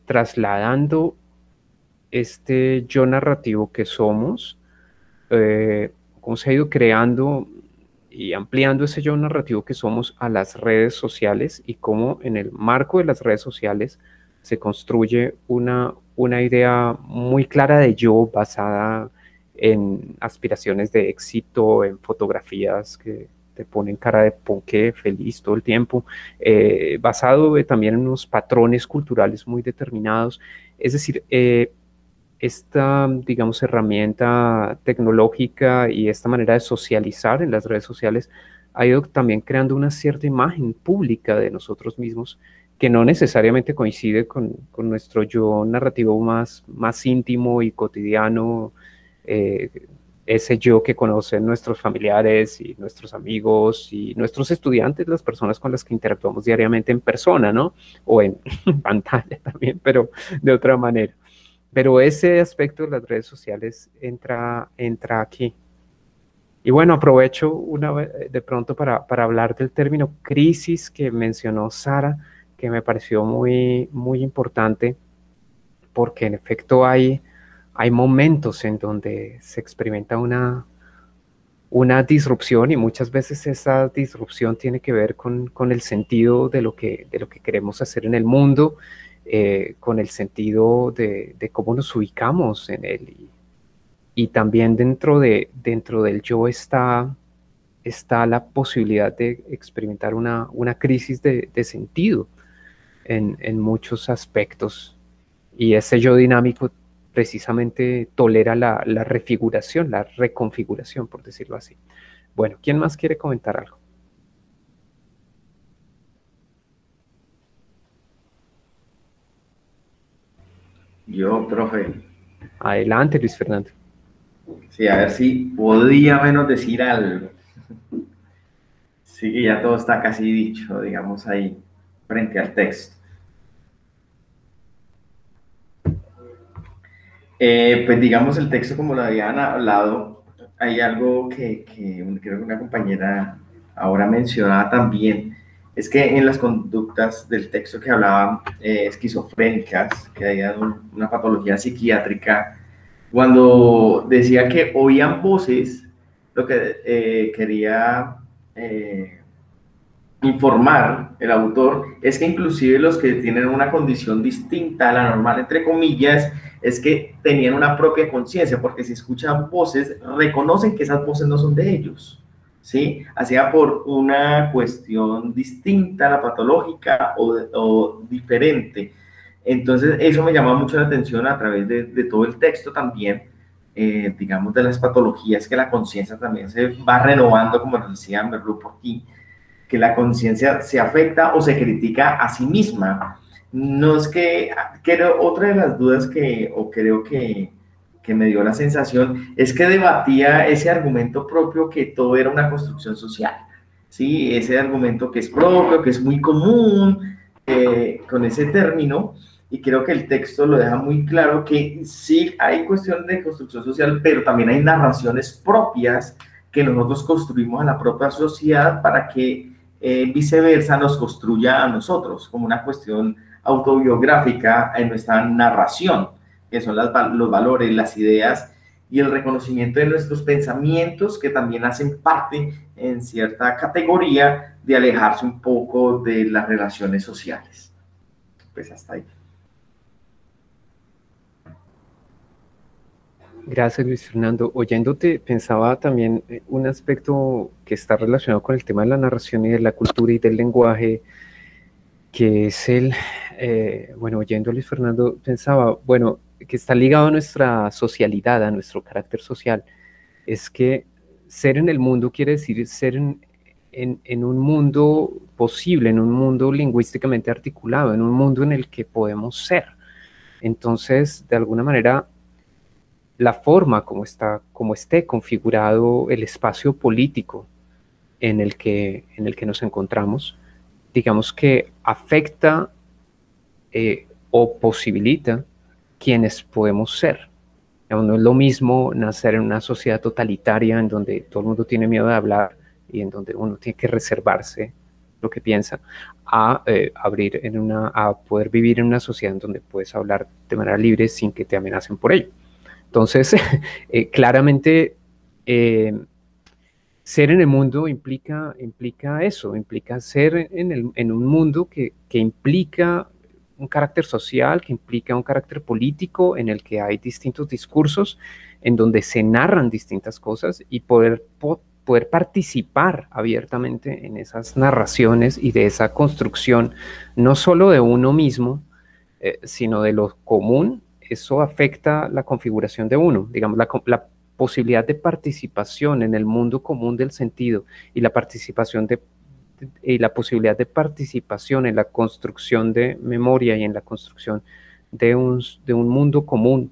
trasladando este yo narrativo que somos, cómo se ha ido creando y ampliando ese yo narrativo que somos a las redes sociales, y cómo en el marco de las redes sociales se construye una idea muy clara de yo basada en aspiraciones de éxito, en fotografías que te ponen cara de ponqué, feliz todo el tiempo, basado también en unos patrones culturales muy determinados. Es decir, esta, digamos, herramienta tecnológica y esta manera de socializar en las redes sociales ha ido también creando una cierta imagen pública de nosotros mismos que no necesariamente coincide con nuestro yo narrativo más íntimo y cotidiano, ese yo que conocen nuestros familiares y nuestros amigos y nuestros estudiantes, las personas con las que interactuamos diariamente en persona, ¿no? O en pantalla también, pero de otra manera. Pero ese aspecto de las redes sociales entra aquí. Y bueno, aprovecho de pronto para hablar del término crisis que mencionó Sara, que me pareció muy importante, porque en efecto hay momentos en donde se experimenta una disrupción, y muchas veces esa disrupción tiene que ver con el sentido de lo que queremos hacer en el mundo, con el sentido de cómo nos ubicamos en él, y también dentro del yo está la posibilidad de experimentar una crisis de sentido en muchos aspectos, y ese yo dinámico precisamente tolera la refiguración, la reconfiguración, por decirlo así. Bueno, ¿quién más quiere comentar algo? Yo, profe. Adelante, Luis Fernando. Sí, a ver si podía menos decir algo. Sí, que ya todo está casi dicho, digamos, ahí, frente al texto. Pues digamos, el texto, como lo habían hablado, hay algo que creo que una compañera ahora mencionaba también, es que en las conductas del texto que hablaban esquizofrénicas, que hay una patología psiquiátrica, cuando decía que oían voces, lo que quería informar el autor es que inclusive los que tienen una condición distinta a la normal, entre comillas, es que tenían una propia conciencia, porque si escuchan voces, reconocen que esas voces no son de ellos. ¿sí? Hacía por una cuestión distinta, la patológica o diferente. Entonces, eso me llama mucho la atención a través de todo el texto también, digamos, de las patologías, que la conciencia también se va renovando, como nos decía Merleau por aquí, que la conciencia se afecta o se critica a sí misma. No es que, creo, otra de las dudas que, o creo que me dio la sensación, es que debatía ese argumento propio que todo era una construcción social, ¿sí? Ese argumento que es propio, que es muy común con ese término, y creo que el texto lo deja muy claro que sí hay cuestión de construcción social, pero también hay narraciones propias que nosotros construimos a la propia sociedad para que viceversa nos construya a nosotros, como una cuestión autobiográfica en nuestra narración, que son los valores, las ideas y el reconocimiento de nuestros pensamientos, que también hacen parte en cierta categoría de alejarse un poco de las relaciones sociales. Pues hasta ahí. Gracias, Luis Fernando. Oyéndote, pensaba también un aspecto que está relacionado con el tema de la narración y de la cultura y del lenguaje, que es bueno, oyendo a Luis Fernando, pensaba, bueno, que está ligado a nuestra socialidad, a nuestro carácter social. Es que ser en el mundo quiere decir ser en un mundo posible, en un mundo lingüísticamente articulado, en un mundo en el que podemos ser. Entonces, de alguna manera, la forma como esté configurado el espacio político en el que nos encontramos, digamos que afecta o posibilita quienes podemos ser. Digamos, no es lo mismo nacer en una sociedad totalitaria en donde todo el mundo tiene miedo de hablar y en donde uno tiene que reservarse lo que piensa, a poder vivir en una sociedad en donde puedes hablar de manera libre sin que te amenacen por ello. Entonces, claramente, ser en el mundo implica eso, implica ser en un mundo que implica un carácter social, que implica un carácter político, en el que hay distintos discursos, en donde se narran distintas cosas y poder participar abiertamente en esas narraciones y de esa construcción, no solo de uno mismo, sino de lo común. Eso afecta la configuración de uno, digamos, la posibilidad de participación en el mundo común del sentido y la posibilidad de participación en la construcción de memoria y en la construcción de un mundo común,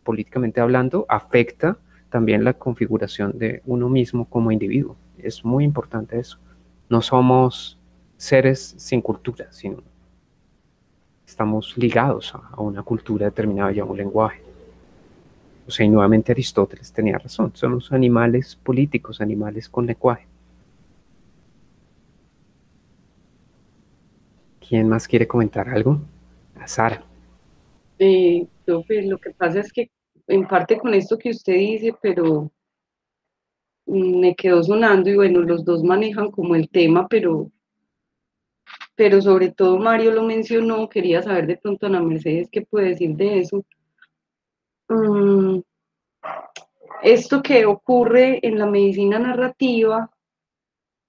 políticamente hablando, afecta también la configuración de uno mismo como individuo. Es muy importante eso. No somos seres sin cultura, sino estamos ligados a una cultura determinada y a un lenguaje. O sea, y nuevamente Aristóteles tenía razón, somos animales políticos, animales con lenguaje. ¿Quién más quiere comentar algo? A Sara. Lo que pasa es que en parte con esto que usted dice, pero me quedó sonando y bueno, los dos manejan como el tema, pero sobre todo Mario lo mencionó, quería saber de pronto Ana Mercedes qué puede decir de eso. Esto que ocurre en la medicina narrativa,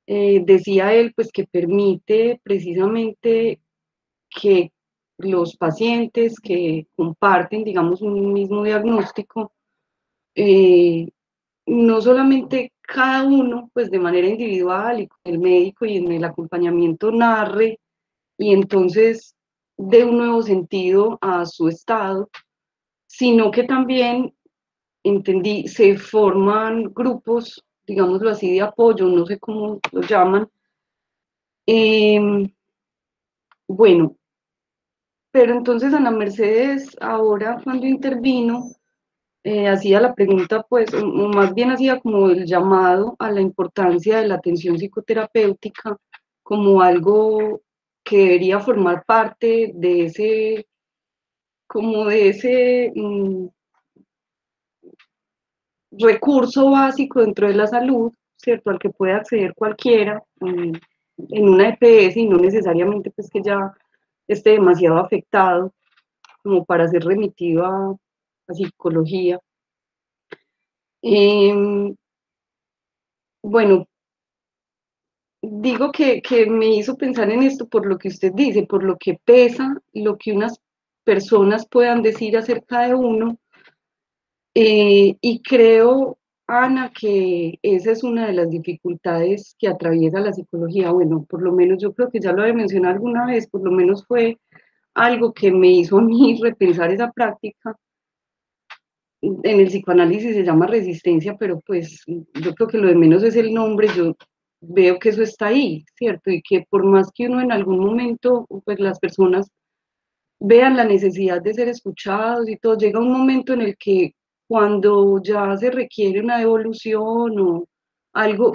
decía él, pues que permite precisamente que los pacientes que comparten, digamos, un mismo diagnóstico, no solamente cada uno, pues de manera individual y con el médico y en el acompañamiento narre y entonces dé un nuevo sentido a su estado, sino que también, entendí, se forman grupos, digámoslo así, de apoyo, no sé cómo lo llaman. Bueno, pero entonces Ana Mercedes ahora cuando intervino, hacía la pregunta, pues, o más bien hacía como el llamado a la importancia de la atención psicoterapéutica como algo que debería formar parte de ese, como de ese recurso básico dentro de la salud, ¿cierto? Al que puede acceder cualquiera en una EPS y no necesariamente pues que ya esté demasiado afectado como para ser remitido a psicología. Bueno, digo que me hizo pensar en esto por lo que usted dice, por lo que pesa, lo que unas personas puedan decir acerca de uno, y creo, Ana, que esa es una de las dificultades que atraviesa la psicología. Bueno, por lo menos yo creo que ya lo he mencionado alguna vez, por lo menos fue algo que me hizo a mí repensar esa práctica. En el psicoanálisis se llama resistencia, pero pues yo creo que lo de menos es el nombre. Yo veo que eso está ahí, ¿cierto? Y que por más que uno en algún momento, pues las personas vean la necesidad de ser escuchados y todo, llega un momento en el que cuando ya se requiere una devolución o algo,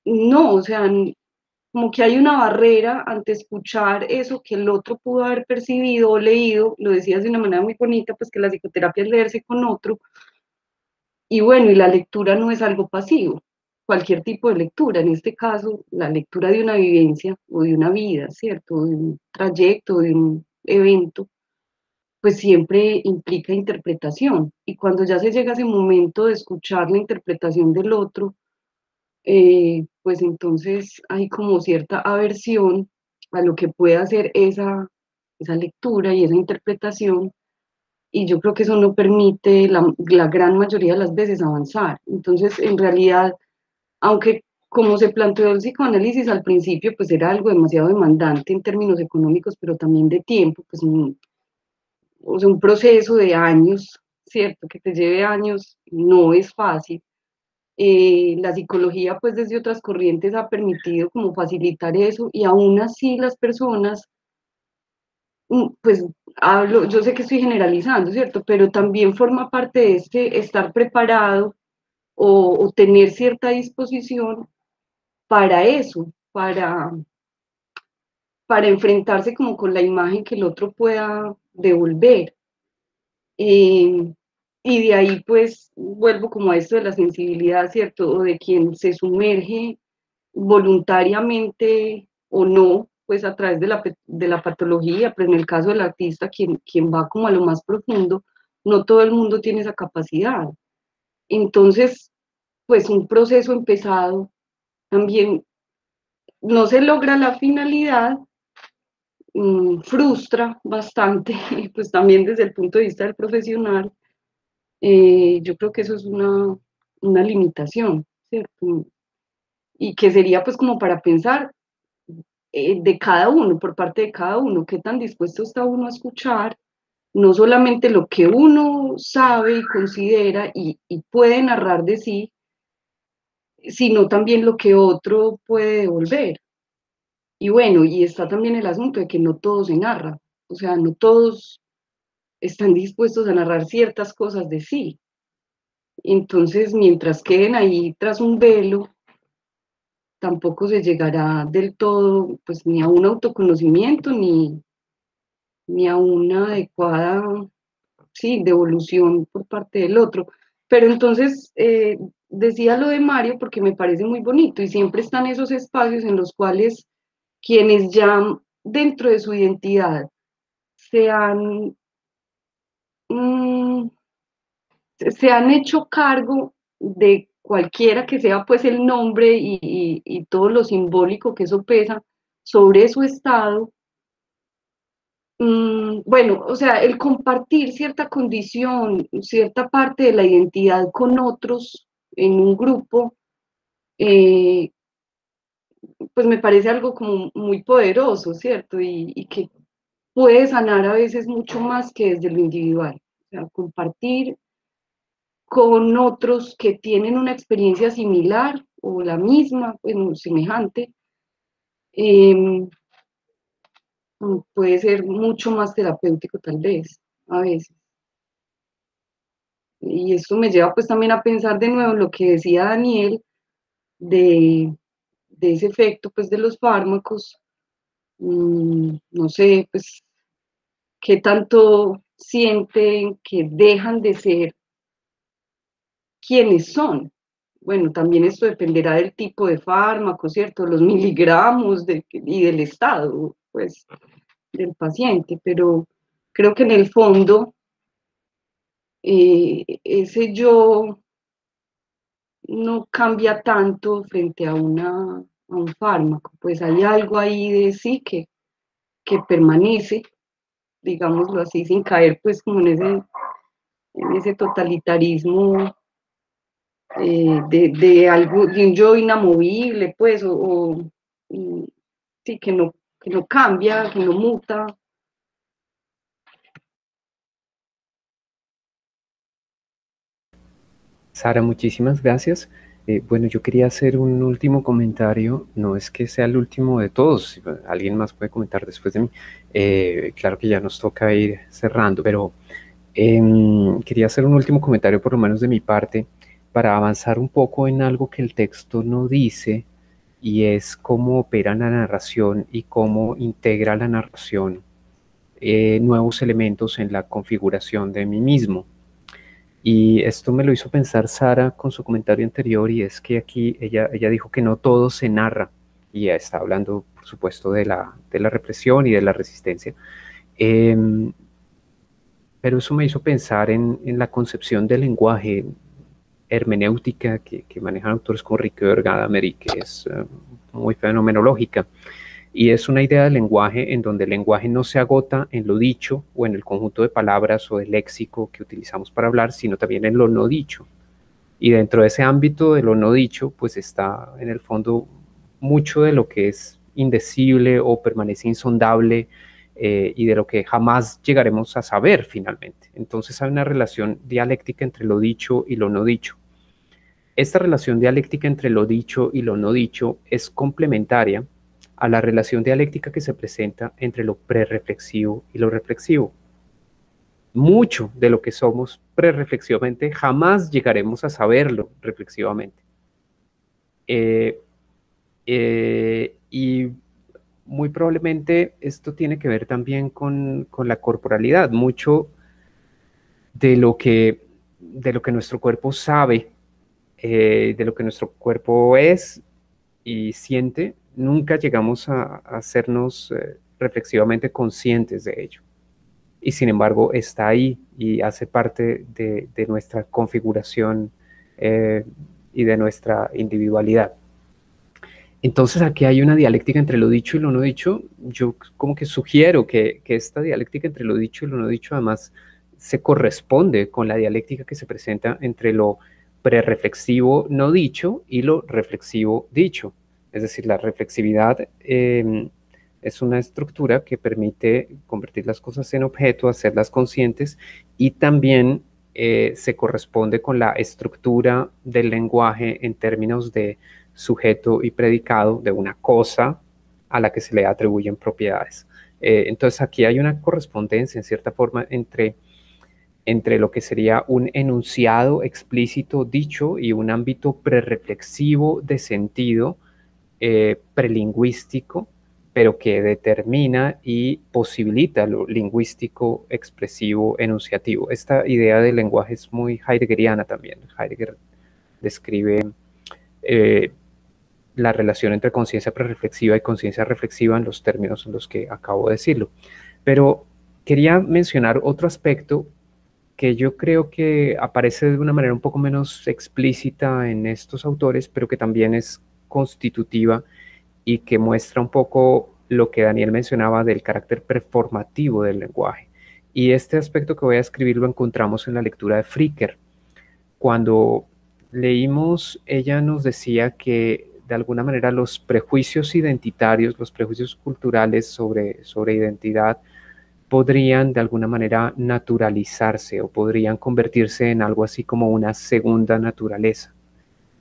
no, o sea, como que hay una barrera ante escuchar eso que el otro pudo haber percibido o leído. Lo decías de una manera muy bonita, pues que la psicoterapia es leerse con otro, y bueno, y la lectura no es algo pasivo, cualquier tipo de lectura, en este caso, la lectura de una vivencia o de una vida, ¿cierto? De un trayecto, de un evento, pues siempre implica interpretación. Y cuando ya se llega a ese momento de escuchar la interpretación del otro, pues entonces hay como cierta aversión a lo que puede hacer esa lectura y esa interpretación, y yo creo que eso no permite la gran mayoría de las veces avanzar. Entonces, en realidad, aunque como se planteó el psicoanálisis al principio, pues era algo demasiado demandante en términos económicos, pero también de tiempo, pues o sea, un proceso de años, ¿cierto? Que te lleve años, no es fácil. La psicología, pues desde otras corrientes ha permitido como facilitar eso, y aún así las personas, pues hablo, yo sé que estoy generalizando, ¿cierto? Pero también forma parte de este estar preparado o tener cierta disposición para eso, para enfrentarse como con la imagen que el otro pueda devolver. Eh, y de ahí pues vuelvo como a esto de la sensibilidad, ¿cierto? O de quien se sumerge voluntariamente o no, pues a través de la patología, pero en el caso del artista, quien va como a lo más profundo, no todo el mundo tiene esa capacidad. Entonces, pues un proceso empezado también no se logra la finalidad, frustra bastante, pues también desde el punto de vista del profesional. Yo creo que eso es una limitación, ¿cierto? Y que sería pues como para pensar, de cada uno, por parte de cada uno, qué tan dispuesto está uno a escuchar, no solamente lo que uno sabe y considera y puede narrar de sí, sino también lo que otro puede devolver. Y bueno, y está también el asunto de que no todo se narra, o sea, no todos están dispuestos a narrar ciertas cosas de sí. Entonces, mientras queden ahí tras un velo, tampoco se llegará del todo, pues, ni a un autoconocimiento, ni a una adecuada, sí, devolución por parte del otro. Pero entonces, decía lo de Mario porque me parece muy bonito, y siempre están esos espacios en los cuales quienes ya dentro de su identidad se han, mm, se han hecho cargo de cualquiera que sea pues el nombre y todo lo simbólico que eso pesa sobre su estado. Bueno, o sea, el compartir cierta condición, cierta parte de la identidad con otros en un grupo, eh, pues me parece algo como muy poderoso, ¿cierto? Y que puede sanar a veces mucho más que desde lo individual. O sea, compartir con otros que tienen una experiencia similar o la misma, bueno, semejante, eh, puede ser mucho más terapéutico tal vez, a veces. Y esto me lleva pues también a pensar de nuevo en lo que decía Daniel de ese efecto pues de los fármacos. No sé, pues qué tanto sienten que dejan de ser quienes son. Bueno, también esto dependerá del tipo de fármaco, ¿cierto? Los miligramos y del estado, pues, del paciente, pero creo que en el fondo ese yo no cambia tanto frente a una un fármaco, pues hay algo ahí de sí que permanece, digámoslo así, sin caer pues como en ese totalitarismo de algo, de un yo inamovible, pues, sí, que no cambia, que no muta. Sara, muchísimas gracias. Bueno, yo quería hacer un último comentario, no es que sea el último de todos, si alguien más puede comentar después de mí. Claro que ya nos toca ir cerrando, pero quería hacer un último comentario, por lo menos de mi parte, para avanzar un poco en algo que el texto no dice, y es cómo opera la narración y cómo integra la narración nuevos elementos en la configuración de mí mismo. Y esto me lo hizo pensar Sara con su comentario anterior, y es que aquí ella dijo que no todo se narra, y ya está hablando, por supuesto, de la represión y de la resistencia. Pero eso me hizo pensar en la concepción del lenguaje hermenéutica que manejan autores como Ricoeur, Gadamer, que es muy fenomenológica. Y es una idea del lenguaje en donde el lenguaje no se agota en lo dicho o en el conjunto de palabras o del léxico que utilizamos para hablar, sino también en lo no dicho. Y dentro de ese ámbito de lo no dicho, pues está en el fondo mucho de lo que es indecible o permanece insondable, y de lo que jamás llegaremos a saber finalmente. Entonces hay una relación dialéctica entre lo dicho y lo no dicho. Esta relación dialéctica entre lo dicho y lo no dicho es complementaria a la relación dialéctica que se presenta entre lo prerreflexivo y lo reflexivo. Mucho de lo que somos prerreflexivamente jamás llegaremos a saberlo reflexivamente. Y muy probablemente esto tiene que ver también con la corporalidad. Mucho de lo que nuestro cuerpo sabe, de lo que nuestro cuerpo es y siente, nunca llegamos a hacernos reflexivamente conscientes de ello. Y sin embargo está ahí y hace parte de nuestra configuración y de nuestra individualidad. Entonces aquí hay una dialéctica entre lo dicho y lo no dicho. Yo como que sugiero que esta dialéctica entre lo dicho y lo no dicho además se corresponde con la dialéctica que se presenta entre lo prerreflexivo no dicho y lo reflexivo dicho. Es decir, la reflexividad es una estructura que permite convertir las cosas en objeto, hacerlas conscientes, y también se corresponde con la estructura del lenguaje en términos de sujeto y predicado de una cosa a la que se le atribuyen propiedades. Entonces aquí hay una correspondencia en cierta forma entre lo que sería un enunciado explícito dicho y un ámbito prerreflexivo de sentido prelingüístico, pero que determina y posibilita lo lingüístico, expresivo, enunciativo. Esta idea del lenguaje es muy heideggeriana también. Heidegger describe la relación entre conciencia prerreflexiva y conciencia reflexiva en los términos en los que acabo de decirlo. Pero quería mencionar otro aspecto que yo creo que aparece de una manera un poco menos explícita en estos autores, pero que también es constitutiva y que muestra un poco lo que Daniel mencionaba del carácter performativo del lenguaje. Y este aspecto que voy a escribir lo encontramos en la lectura de Fricker. Cuando leímos, ella nos decía que de alguna manera los prejuicios identitarios, los prejuicios culturales sobre identidad, podrían de alguna manera naturalizarse o podrían convertirse en algo así como una segunda naturaleza.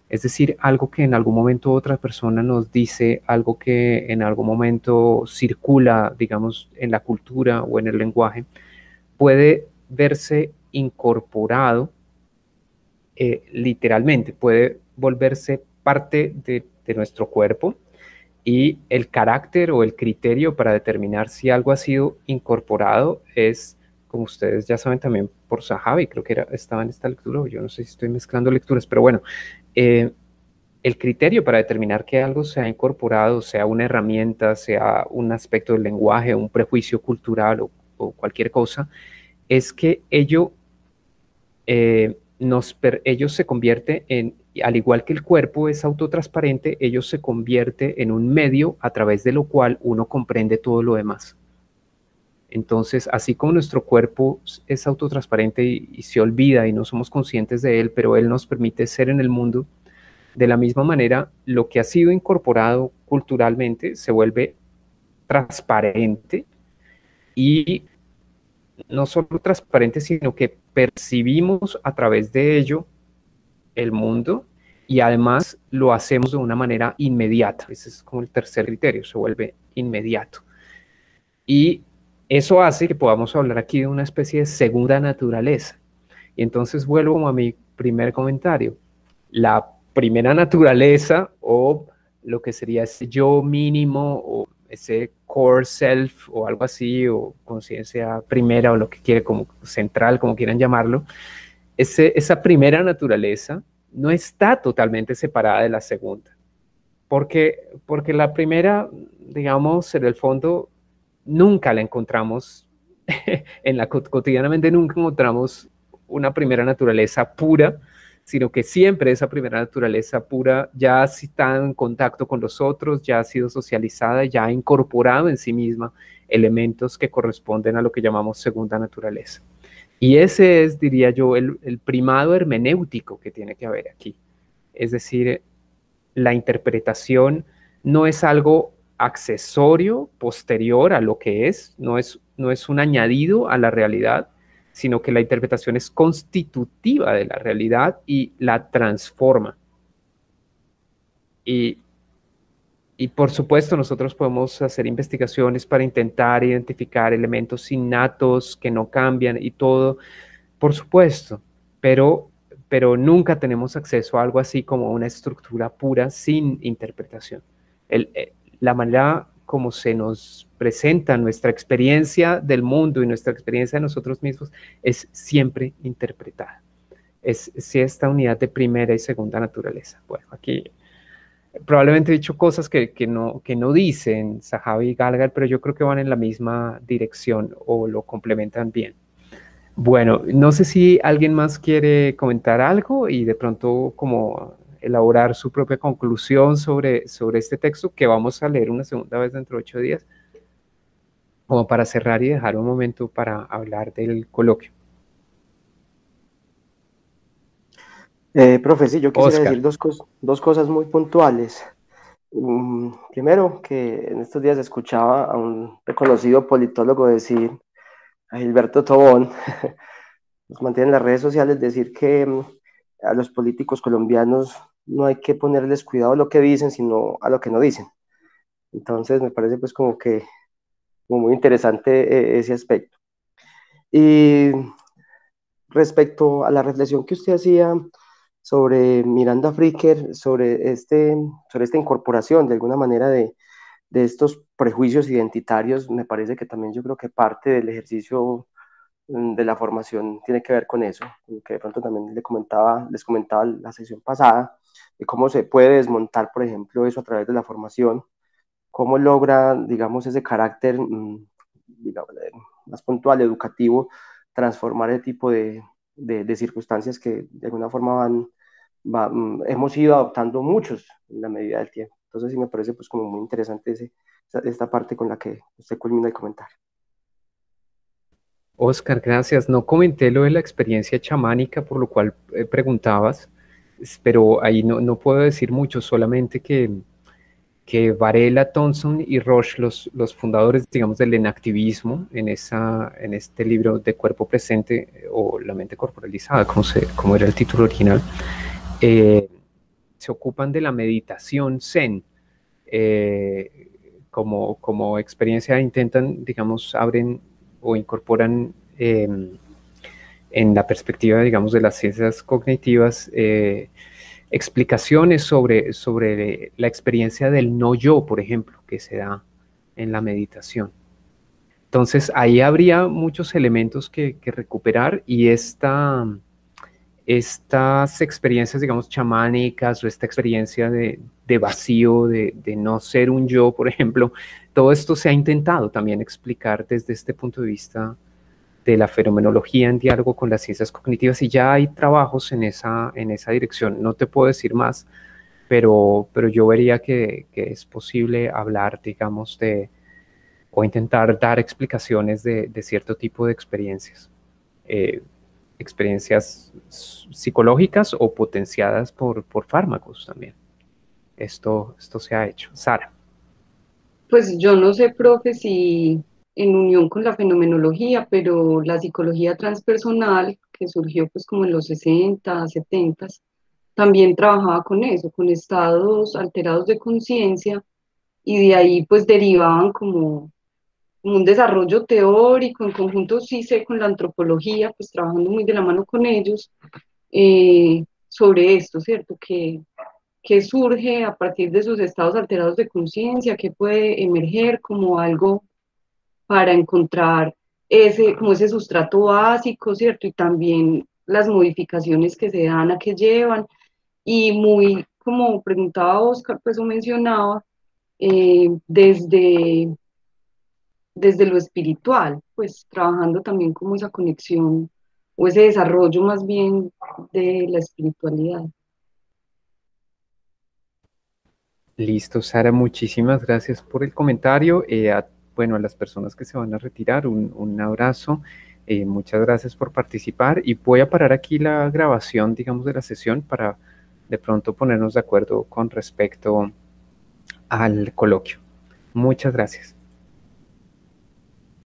Es decir, algo que en algún momento otra persona nos dice, algo que en algún momento circula, digamos, en la cultura o en el lenguaje, puede verse incorporado literalmente, puede volverse parte de nuestro cuerpo, y el carácter o el criterio para determinar si algo ha sido incorporado es, como ustedes ya saben también por Zahavi, creo que estaba en esta lectura, o yo no sé si estoy mezclando lecturas, pero bueno, el criterio para determinar que algo se ha incorporado, sea una herramienta, sea un aspecto del lenguaje, un prejuicio cultural o cualquier cosa, es que ello ellos se convierten en, al igual que el cuerpo es autotransparente, ellos se convierten en un medio a través de lo cual uno comprende todo lo demás. Entonces, así como nuestro cuerpo es autotransparente y se olvida y no somos conscientes de él, pero él nos permite ser en el mundo, de la misma manera, lo que ha sido incorporado culturalmente se vuelve transparente, y no solo transparente, sino que percibimos a través de ello el mundo, y además lo hacemos de una manera inmediata. Ese es como el tercer criterio, se vuelve inmediato. Y eso hace que podamos hablar aquí de una especie de segunda naturaleza. Y entonces vuelvo a mi primer comentario. La primera naturaleza, o lo que sería ese yo mínimo, o ese core self, o algo así, o conciencia primera, o lo que quiere, como central, como quieran llamarlo, esa primera naturaleza no está totalmente separada de la segunda. Porque la primera, digamos, en el fondo, nunca la encontramos, cotidianamente nunca encontramos una primera naturaleza pura, sino que siempre esa primera naturaleza pura ya está en contacto con los otros, ya ha sido socializada, ya ha incorporado en sí misma elementos que corresponden a lo que llamamos segunda naturaleza. Y ese es, diría yo, el primado hermenéutico que tiene que haber aquí. Es decir, la interpretación no es algo accesorio, posterior a lo que es, no es un añadido a la realidad, sino que la interpretación es constitutiva de la realidad y la transforma. Y por supuesto nosotros podemos hacer investigaciones para intentar identificar elementos innatos que no cambian y todo, por supuesto, pero nunca tenemos acceso a algo así como una estructura pura sin interpretación. La manera como se nos presenta nuestra experiencia del mundo y nuestra experiencia de nosotros mismos es siempre interpretada. Es esta unidad de primera y segunda naturaleza. Bueno, aquí probablemente he dicho cosas que no dicen Zahavi y Gallagher, pero yo creo que van en la misma dirección o lo complementan bien. Bueno, no sé si alguien más quiere comentar algo y de pronto como elaborar su propia conclusión sobre este texto que vamos a leer una segunda vez dentro de 8 días, como para cerrar y dejar un momento para hablar del coloquio. Profe, sí, yo quisiera Oscar. decir dos cosas muy puntuales. Primero, que en estos días escuchaba a un reconocido politólogo decir, a Gilberto Tobón, nos mantiene en las redes sociales, decir que a los políticos colombianos no hay que ponerles cuidado a lo que dicen, sino a lo que no dicen. Entonces me parece pues como muy interesante ese aspecto. Y respecto a la reflexión que usted hacía sobre Miranda Fricker, sobre esta incorporación de alguna manera de estos prejuicios identitarios, me parece que también yo creo que parte del ejercicio de la formación tiene que ver con eso, que de pronto también les comentaba la sesión pasada, de cómo se puede desmontar, por ejemplo, eso a través de la formación, cómo logra, digamos, ese carácter digamos, más puntual, educativo, transformar el tipo de circunstancias que de alguna forma hemos ido adoptando muchos en la medida del tiempo. Entonces sí me parece pues como muy interesante esta parte con la que usted culmina el comentario. Oscar, gracias. No comenté lo de la experiencia chamánica, por lo cual preguntabas, pero ahí no puedo decir mucho, solamente que Varela, Thompson y Roche, los fundadores, digamos, del enactivismo, en este libro de Cuerpo Presente, o La Mente Corporalizada, como era el título original, se ocupan de la meditación Zen, como experiencia, intentan, digamos, abren o incorporan en la perspectiva, digamos, de las ciencias cognitivas, explicaciones sobre la experiencia del no yo, por ejemplo, que se da en la meditación. Entonces, ahí habría muchos elementos que recuperar, y estas experiencias, digamos, chamánicas, o esta experiencia de vacío, de no ser un yo, por ejemplo, todo esto se ha intentado también explicar desde este punto de vista de la fenomenología en diálogo con las ciencias cognitivas, y ya hay trabajos en esa dirección. No te puedo decir más, pero yo vería que es posible hablar, digamos, o intentar dar explicaciones de cierto tipo de experiencias. Experiencias psicológicas o potenciadas por fármacos también. Esto se ha hecho. Sara. Pues yo no sé, profe, si en unión con la fenomenología, pero la psicología transpersonal, que surgió pues como en los 60, 70, también trabajaba con eso, con estados alterados de conciencia, y de ahí pues derivaban como un desarrollo teórico en conjunto, sí sé, con la antropología, pues trabajando muy de la mano con ellos, sobre esto, ¿cierto? Que surge a partir de esos estados alterados de conciencia, que puede emerger como algo para encontrar como ese sustrato básico, ¿cierto? Y también las modificaciones que se dan, a que llevan, y muy, como preguntaba Oscar, pues o mencionaba, desde lo espiritual, pues trabajando también como esa conexión o ese desarrollo más bien de la espiritualidad. Listo, Sara, muchísimas gracias por el comentario. Bueno, a las personas que se van a retirar, un abrazo. Muchas gracias por participar, y voy a parar aquí la grabación, digamos, de la sesión para de pronto ponernos de acuerdo con respecto al coloquio. Muchas gracias.